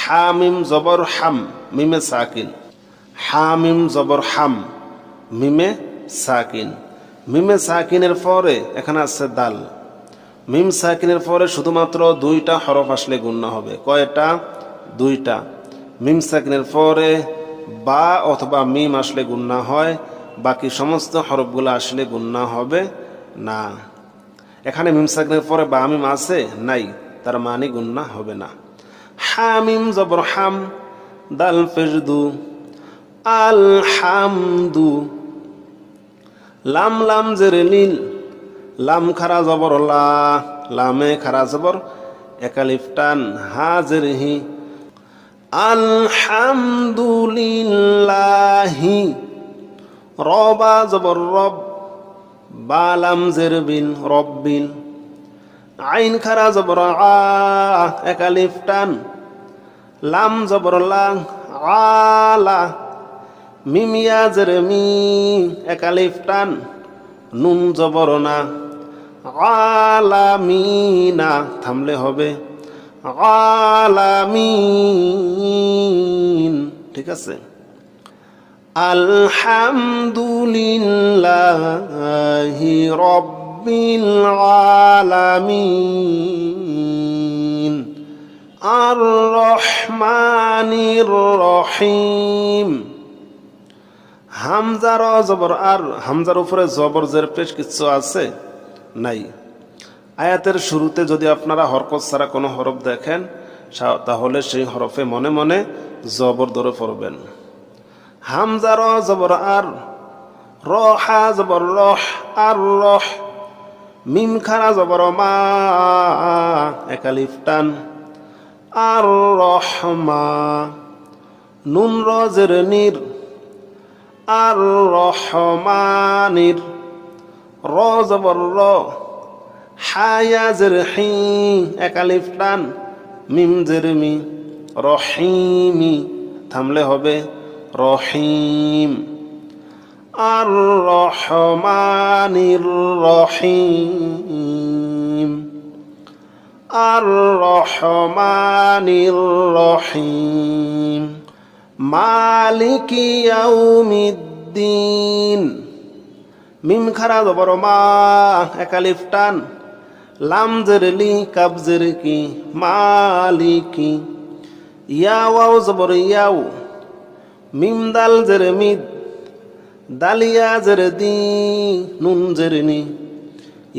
হামিম জবর হাম, মিমে সাকিন, হামিম জবর হাম, মিমে সাকিন। মিমে সাকিনের পরে এখানে আছে দাল, মিম সাকিনের পরে শুধুমাত্র দুইটা হরফ আসলে গুণনা হবে। কয়টা? দুইটা। মিম সাকিনের পরে বা অথবা মিম আসলে গুণনা হয়, বাকি সমস্ত হরফগুলো আসলে গুণনা হবে না। এখানে মিম সাকিনের পরে বা মিম আছে নাই, তার মানে গুণনা হবে না। হামিম জবর হাম, দাল পেশদু, আলহামদু। লাম লাম জের লিল, লাম খারা জবর লা, লামে খারা জবর এক আলিফ টান, হা জের হি, আলহামদুলিল্লাহি। রবা জবর রব, বা লাম জের বিন, রব্বিল। আইন খারা জবর আ, এক আলিফ টান, লাম জবর লা, আলা। মিম ইয়া জের মি, এক আলিফ টান, নুন জবর না, আলামিনা থামলে হবে আলামিন। ঠিক আছে, আলহামদুলিল্লাহি রাব্বিল আলামিন, আর রহমানির রহিম। হামজার জবর আর, হামজার উপরে জবর জের পেশ কিছু আছে নাই। আয়াতের শুরুতে যদি আপনারা হরকত ছাড়া কোনো হরফ দেখেন তাহলে সেই হরফে মনে মনে জবর ধরে পড়বেন। হামজার জবর আর, রহা জবর রহ, আর রহ। মিম খারা জবর মা, এক আলিফ টান, আর রহমা। নুন র জের নির, আর রহমানির। র জবর র, হায়া জের হি, এক আলিফ টান, মিম জের মি, রহিমি থামলে হবে রহিম। আর রহমানির রহিম, আর রহমানির রহিম। মালিকি ইয়াউমিদ্দিন। মিম খারা জবর মা, এক আলিফ টান, লাম জের লি, কাব জের কি, মালিকি। ইয়া ওয়াও জবর ইয়াও, মিম দাল জের মিদ, দালিয়া জের দি, নুন জের নি,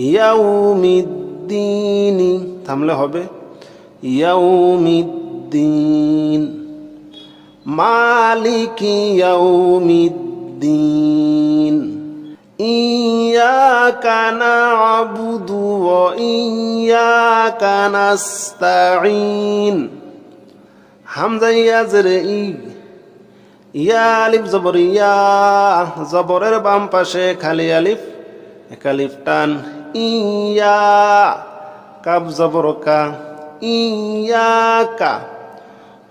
ইয়াউমিদ্দিনি থামলে হবে ইয়াউমিদ্দিন। মালিকি ইয়াউমিদ্দিন। ইয়াকা না'বুদু ওয়া ইয়াকা নাস্তাঈন। হামজা ইয়া জের ই, ইয়া আলিফ জবর ইয়া, জবরের বাম পাশে খালি আলিফ, এক আলিফ টান, ইয়া। কাব জবর কা, ইয়াকা।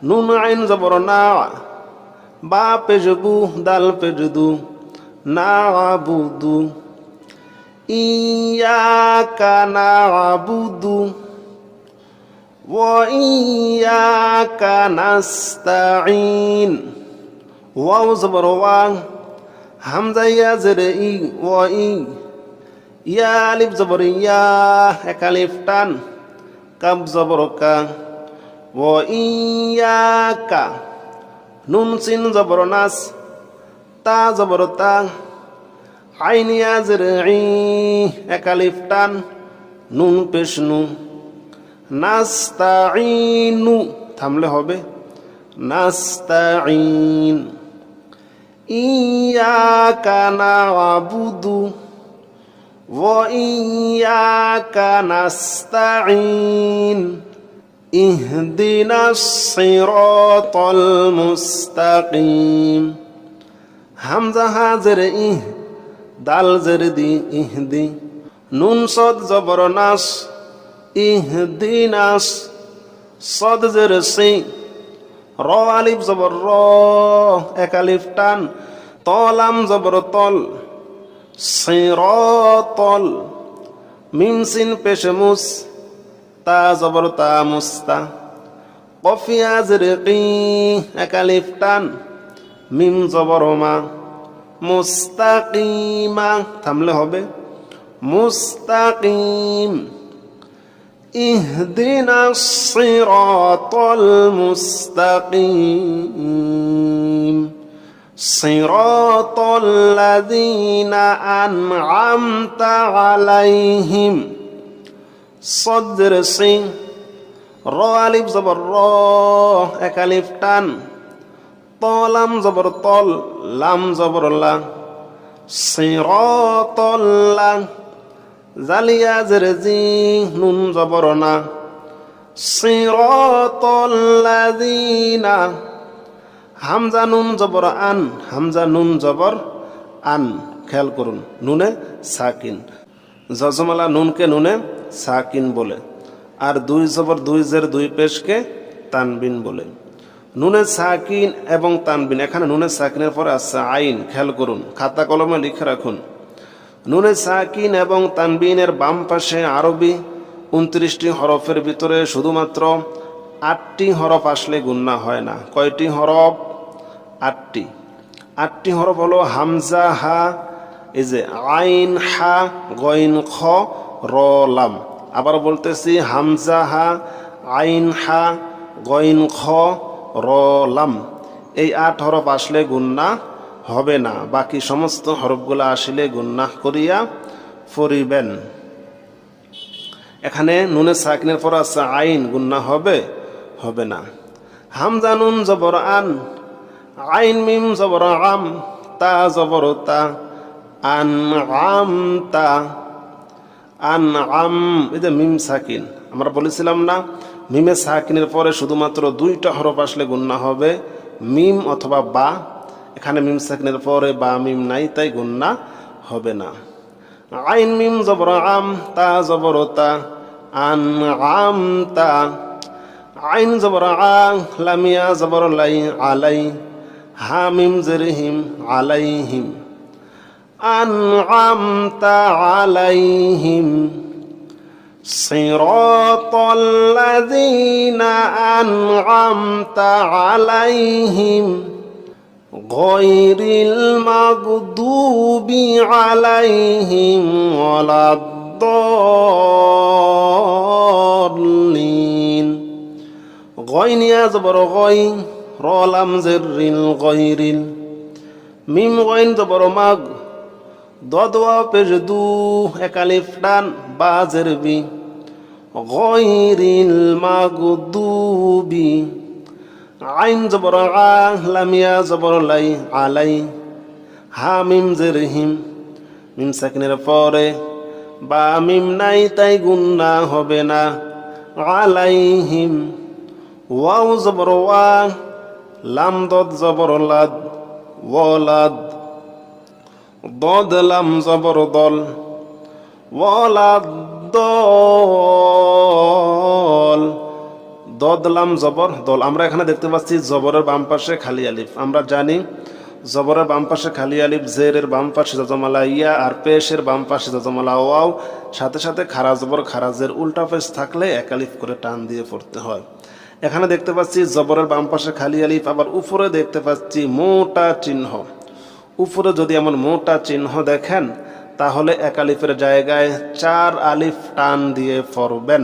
নুন আইন জবর না, বা পেজবু, দাল পেজদু, না'বুদু। ইয়াকা না'বুদু ওয়া ইয়াকা নাস্তাঈন। ওয়াও জবর ওয়া, হামজা ইয়া জের ই, ওয়া ই। ইয়া আলিফ জবর ইয়া, এক আলিফ টান, কাব জবর কা, ও ইয়াকা, নুন সিন জবর নাস, তা জবর তা, আইন ইয়া জের ই, এক আলিফ টান, নুন পেশ নু, নাস্তাইনু থামলে হবে নাস্তাইন, ইয়াকা না'বুদু ওয়া ইয়াকা নাস্তাইন, ইহদিনাস সিরাতাল মুস্তাকিম। হামজা হাজের ইহ, দাল জের দি, ইহদি, নুন সদ জবর নাস, ইহদিনাস, সদ জের সি, র আলিফ জবর র, এক আলিফ টান, তলাম জবর তল, সিরাতল, মিম সিন পেশ মুস, তা জবর তা, মুস্তা, কফিয়া জের কি, এক আলিফ টান, মিম জবর মা, মুস্তাকিমা থামলে হবে মুস্তাকিম, ইহদিনাস সিরাতাল মুস্তাকিম, সিরাতাল লাযীনা আন'আমতা আলাইহিম, সদর সি, র আলিফ জবর র, এক আলিফ টান, তলাম জবর তল, লাম জবর লা, সিরাতাল লা, জালিয়া জের জি, নুন জবর না, সিরাতাল লাযীনা, হামজা নুন জবর আন, হামজা নুন জবর আন, খেয়াল করুন নুনে সাকিন, জজমালা নুনকে নুনে সাকিন বলে, আর দুই জবর দুই জের দুই পেশকে তানবিন বলে। নুনে সাকিন এবং তানবিন, এখানে নুনে সাকিনের পরে আসছে আইন, খেয়াল করুন, খাতা কলমে লিখে রাখুন। নুনে সাকিন এবং তানবিনের বাম পাশে আরবি 29টি হরফের ভিতরে শুধুমাত্র 8টি হরফ আসলে গুন্না হয় না। কয়টি হরফ? 8টি। 8টি হরফ হলো হামজা হা, এই যে আইন হা, গইন খ, র লাম। আবার বলতেছি হামজা হা, আইন হা, গইন খ, র লাম। এই 8 হরফ আসলে গুন্না হবে না, বাকি সমস্ত হরফগুলো আসলে গুন্নাহ করিয়া ফরিবেন। এখানে নুনে সাকিনের পর আছে আইন, গুন্নাহ হবে? হবে না। হামজা নুন জবর আন, আইন মিম জবর আম, তা জবর তা, আন আম তা, আন আম, এই যে মিম সাকিন, আমরা বলেছিলাম না মিমে সাকিনের পরে শুধুমাত্র 2টা হরফ আসলে গুন্নাহ হবে, মিম অথবা বা। এখানে মিম সাকিনের পরে বা মিম নাই, তাই গুন্নাহ হবে না। আইন মিম জবর আম, তা জবর তা, আন আম তা, আইন জবর আ, লামিয়া জবর লাই, আলাই, হা মিম জের হিম, আলাইহিম, আন আম তা আলাইহিম, সিরাতাল লাযীনা আন'আমতা আলাইহিম, গায়রিল মাগদুবি আলাইহিম ওয়ালাদ-দাল্লিন। গয়নিয়া জবর গয়, র লাম জের রিল, গয়রিল, মিম গইন জবর মাগ, দদ ওয়াও পেশ দু, এক আলিফ টান, বা জের বি, গায়রিল মাগদুবি, আইন জবর আ, লামিয়া জবর লাই, আলাই, হা মিম জের হিম, মিম সাকিনের পরে বা মিম নাই, তাই গুন্না হবে না। আলাইহিম, ওয়াও জবর ওয়া, লাম দদ জবর লাদ, ওয়ালাদ, দদ লাম জবর দল, ওয়ালাদ দল, দদ লাম জবর দল। আমরা এখানে দেখতে পাচ্ছি জবরের বাম পাশে খালি আলিফ। আমরা জানি জবরের বাম পাশে খালি আলিফ, জেরের বাম পাশে যজমালা ইয়া, আর পেশের বাম পাশে যজমালা ওয়াও, সাথে সাথে খারা জবর খারাজের উল্টা পেশ থাকলে এক আলিফ করে টান দিয়ে পড়তে হয়। এখানে দেখতে পাচ্ছি জবরের বাম পাশে খালি আলিফ, আবার উপরে দেখতে পাচ্ছি মোটা চিহ্ন। উপরে যদি এমন মোটা চিহ্ন দেখেন তাহলে এক আলিফের জায়গায় 4 আলিফ টান দিয়ে পড়বেন।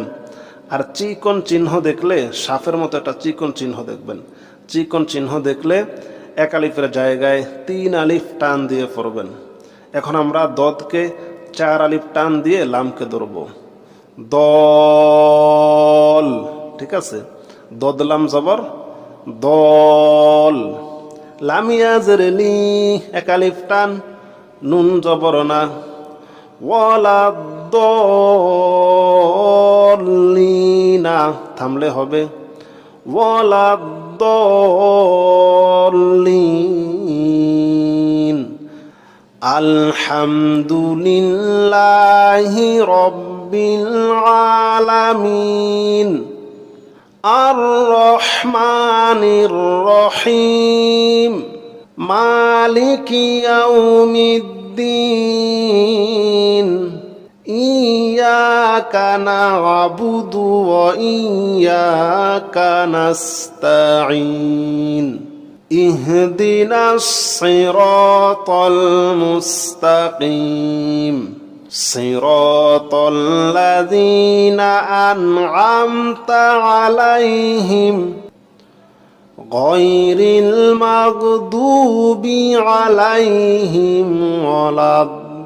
আর চিকন চিহ্ন দেখলে, সাফের মতো একটা চিকন চিহ্ন দেখবেন, চিকন চিহ্ন দেখলে এক আলিফের জায়গায় 3 আলিফ টান দিয়ে পড়বেন। এখন আমরা দদকে 4 আলিফ টান দিয়ে লামকে ধরব, দল, ঠিক আছে, দদলাম জবর দল, লামিয়া জেরেলি এক আলিফ টান, নুন জবর না, ওয়ালা দলিনা থামলে হবে, ওয়ালা দলিন, আলহামদুলিল্লাহি রব্বিল আলামিন, আর রহমানির রহিম, মালিকি ইয়াউমিদ্দিন, ইয়াকা না'বুদু ওয়া ইয়াকা নাস্তাঈন, ইহদিনাস সিরাতাল মুস্তাকিম, সিরাতাল্লাযীনা আন'আমতা আলাইহিম গায়রিল মাগদুবি আলাইহিম ওয়ালাদ-দাল্লিন,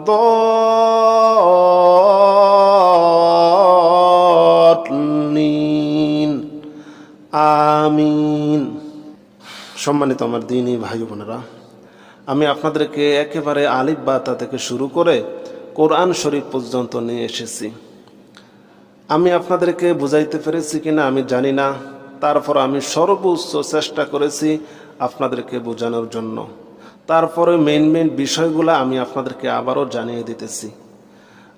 আমিন। সম্মানিত আমার দ্বীনী ভাই বোনেরা, আমি আপনাদেরকে একেবারে আলিফ বা তা থেকে শুরু করে কোরআন শরীফ পর্যন্ত নিয়ে এসেছি। আমি আপনাদেরকে বুঝাইতে পেরেছি কিনা আমি জানি না, তারপর আমি সর্বোচ্চ চেষ্টা করেছি আপনাদেরকে বোঝানোর জন্য। তারপরে মেইন বিষয়গুলো আমি আপনাদেরকে আবারও জানিয়ে দিতেছি।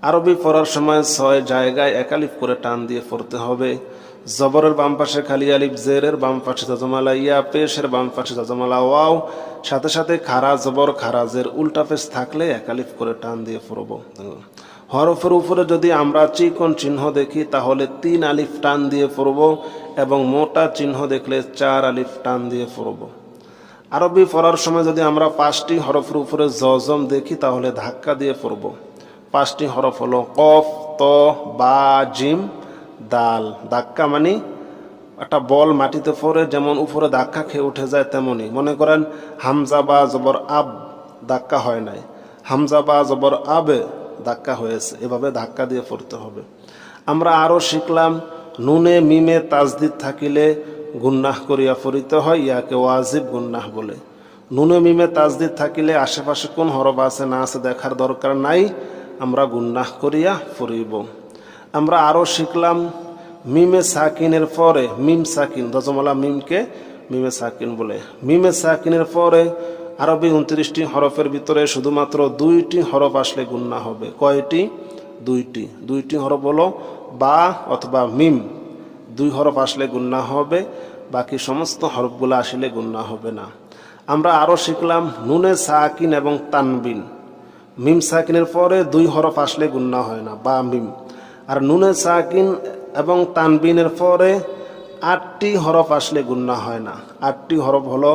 আরবি পড়ার সময় 6 জায়গায় এক আলিফ করে টান দিয়ে পড়তে হবে। জবরের বাম পাশে খালি আলিফ, জেরের বাম পাশে জজমালা ইয়া, পেশের বাম পাশে জজমালা ওয়াও, সাথে সাথে খারা জবর খারা জের উল্টা পেশ থাকলে এক আলিফ করে টান দিয়ে পড়ব। হরফের উপরে যদি আমরা চিকন চিহ্ন দেখি তাহলে 3 আলিফ টান দিয়ে পড়ব এবং মোটা চিহ্ন দেখলে 4 আলিফ টান দিয়ে পড়ব। আরবি পড়ার সময় যদি আমরা 5টি হরফের উপরে জজম দেখি তাহলে ধাক্কা দিয়ে পড়ব। 5টি হরফ হলো কফ, ত, বা, জিম, দাল। ধাক্কা মানে একটা বল মাটিতে পড়ে যেমন উপরে ধাক্কা খেয়ে উঠে যায়, তেমনি মনে করেন হামজা বা জবর আব ধাক্কা হয় নাই, হামজা বা জবর আবে ধাক্কা হয়েছে, এভাবে ধাক্কা দিয়ে পড়তে হবে। আমরা আরও শিখলাম নুনে মিমে তাজদিদ থাকিলে গুন্নাহ করিয়া পড়িতে হয়, ইয়াকে ওয়াজিব গুন্নাহ বলে। নুনে মিমে তাজদিদ থাকিলে আশেপাশে কোন হরফ আছে না আছে দেখার দরকার নাই, আমরা গুন্নাহ করিয়া পড়িব। আমরা আরও শিখলাম মিমে সাকিনের পরে, মিম সাকিন দজমলা মিমকে মিমে সাকিন বলে। মিমে সাকিনের পরে আরবি 29টি হরফের ভিতরে শুধুমাত্র 2টি হরফ আসলে গুন্নাহ হবে। কয়টি? 2টি হরফ হলো বা অথবা মিম। 2 হরফ আসলে গুন্নাহ হবে, বাকি সমস্ত হরফগুলো আসলে গুন্নাহ হবে না। আমরা আরও শিখলাম নুনে সাকিন এবং তানবিন। মিম সাকিনের পরে 2 হরফ আসলে গুন্নাহ হয় না, বা মিম। আর নুনে সাকিন এবং তানবিনের পরে 8টি হরফ আসলে গুন্নাহ হয় না। 8টি হরফ হলো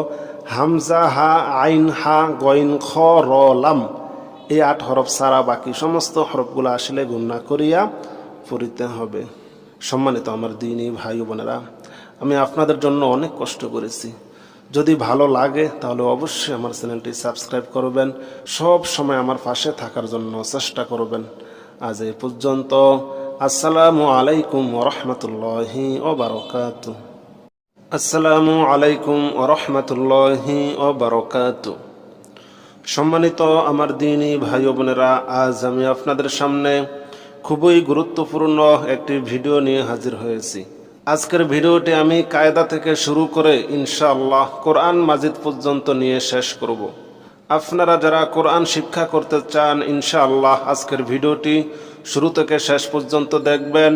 হামজা, হা, আইন, হা, গইন, খ, র, লাম। এই 8 হরফ ছাড়া বাকি সমস্ত হরফগুলো আসলে গুন্নাহ করিয়া পড়িতে হবে। সম্মানিত আমার দ্বীনী ভাই বোনেরা, আমি আপনাদের জন্য অনেক কষ্ট করেছি। যদি ভালো লাগে তাহলে অবশ্যই আমার চ্যানেলটি সাবস্ক্রাইব করবেন, সব সময় আমার পাশে থাকার জন্য চেষ্টা করবেন। আজ এই পর্যন্ত। আসসালামু আলাইকুম ওয়া রাহমাতুল্লাহি ওয়া বারাকাতুহু। আসসালামু আলাইকুম ওয়া রাহমাতুল্লাহি ওয়া বারাকাতুহু। সম্মানিত আমার দ্বীনী ভাই বোনেরা, আজ আমি আপনাদের সামনে খুবই গুরুত্বপূর্ণ একটি ভিডিও নিয়ে হাজির হয়েছি। আজকের ভিডিওটি আমি কায়দা থেকে শুরু করে ইনশাআল্লাহ কোরআন মাজিদ পর্যন্ত নিয়ে শেষ করব। আপনারা যারা কোরআন শিক্ষা করতে চান ইনশাআল্লাহ আজকের ভিডিওটি শুরু থেকে শেষ পর্যন্ত দেখবেন।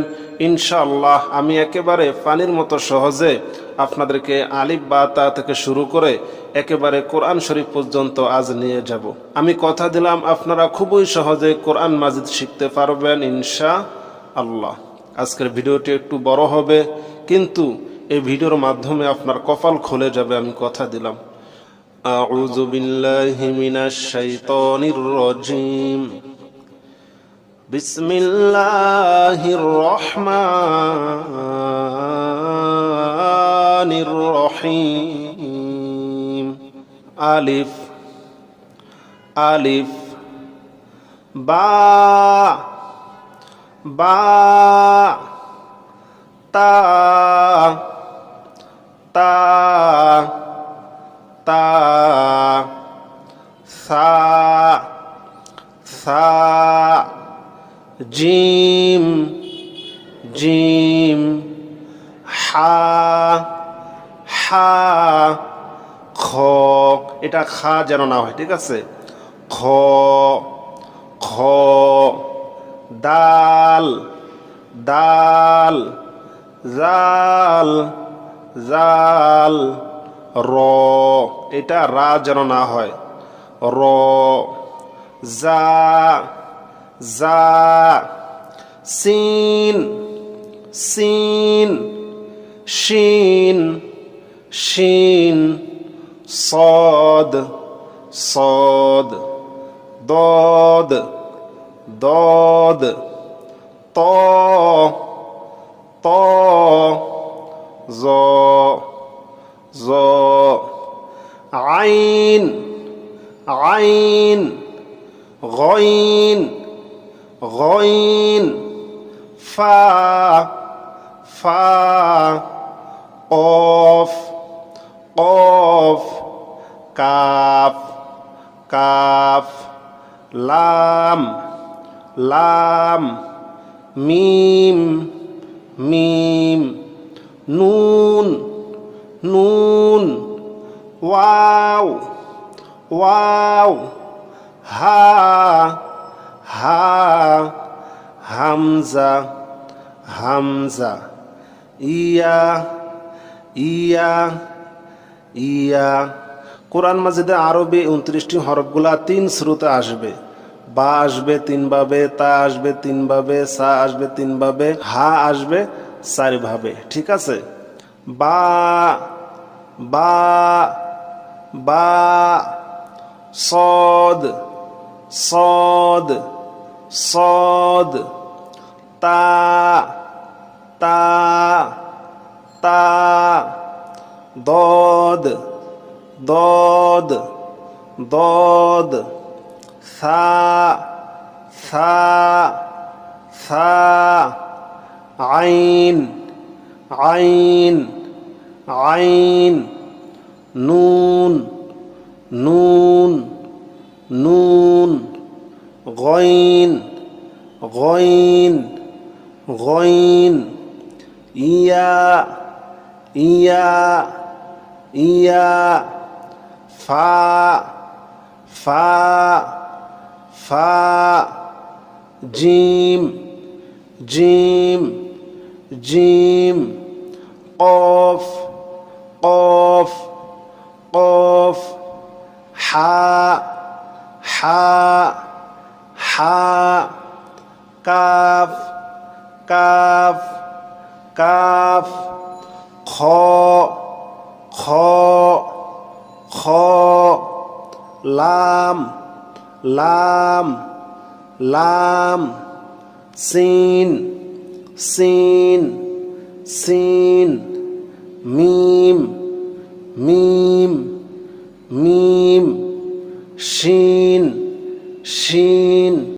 ইনশাআল্লাহ আমি একেবারে পানির মতো সহজে আপনাদেরকে আলিফ বা তা থেকে শুরু করে একেবারে কোরআন শরীফ পর্যন্ত আজ নিয়ে যাব। আমি কথা দিলাম আপনারা খুবই সহজে কোরআন মাজিদ শিখতে পারবেন ইনশাআল্লাহ। আজকের ভিডিওটি একটু বড় হবে, কিন্তু এই ভিডিওর মাধ্যমে আপনার কপাল খুলে যাবে, আমি কথা দিলাম। আউযু বিল্লাহি মিনাশ শাইতানির রাজীম। বিসমিল্লাহির রহমানির রহিম। আলিফ আলিফ বা বা তা তা তা সা সা জিম জিম হা হা খ, এটা খা যেন না হয়, ঠিক আছে। খ খ দাল দাল জাল জাল র, এটা রা যেন না হয়। র জা জা সিন সিন শিন শিন صاد صاد ضاد ضاد طا طا ظا ظا عين عين غين غين فا فا قاف قاف কাফ কাফ লাম লাম মিম মিম নুন নুন ওয়াও ওয়াও হা হা হামজা হামজা ইয়া ইয়া ইয়া। কোরআন মাজিদে আরবি 29টি হরফগুলা 3 শ্রুতে আসবে। বা আসবে 3 ভাবে, তা আসবে 3 ভাবে, সা আসবে 3 ভাবে, হা আসবে 4 ভাবে, ঠিক আছে। বা বা বা صاد صاد صاد তা তা তা ضاد ضاد ضاد ثا ثا ثا عين عين عين نون نون نون غين غين غين ইয়া ইয়া ইয়া ফা ফা ফা জিম জিম জিম কফ কফ কফ হা হা হা কাফ কাফ কাফ খ খ খ লাম লাম লাম সিন সিন সিন মিম মিম মিম শিন শিন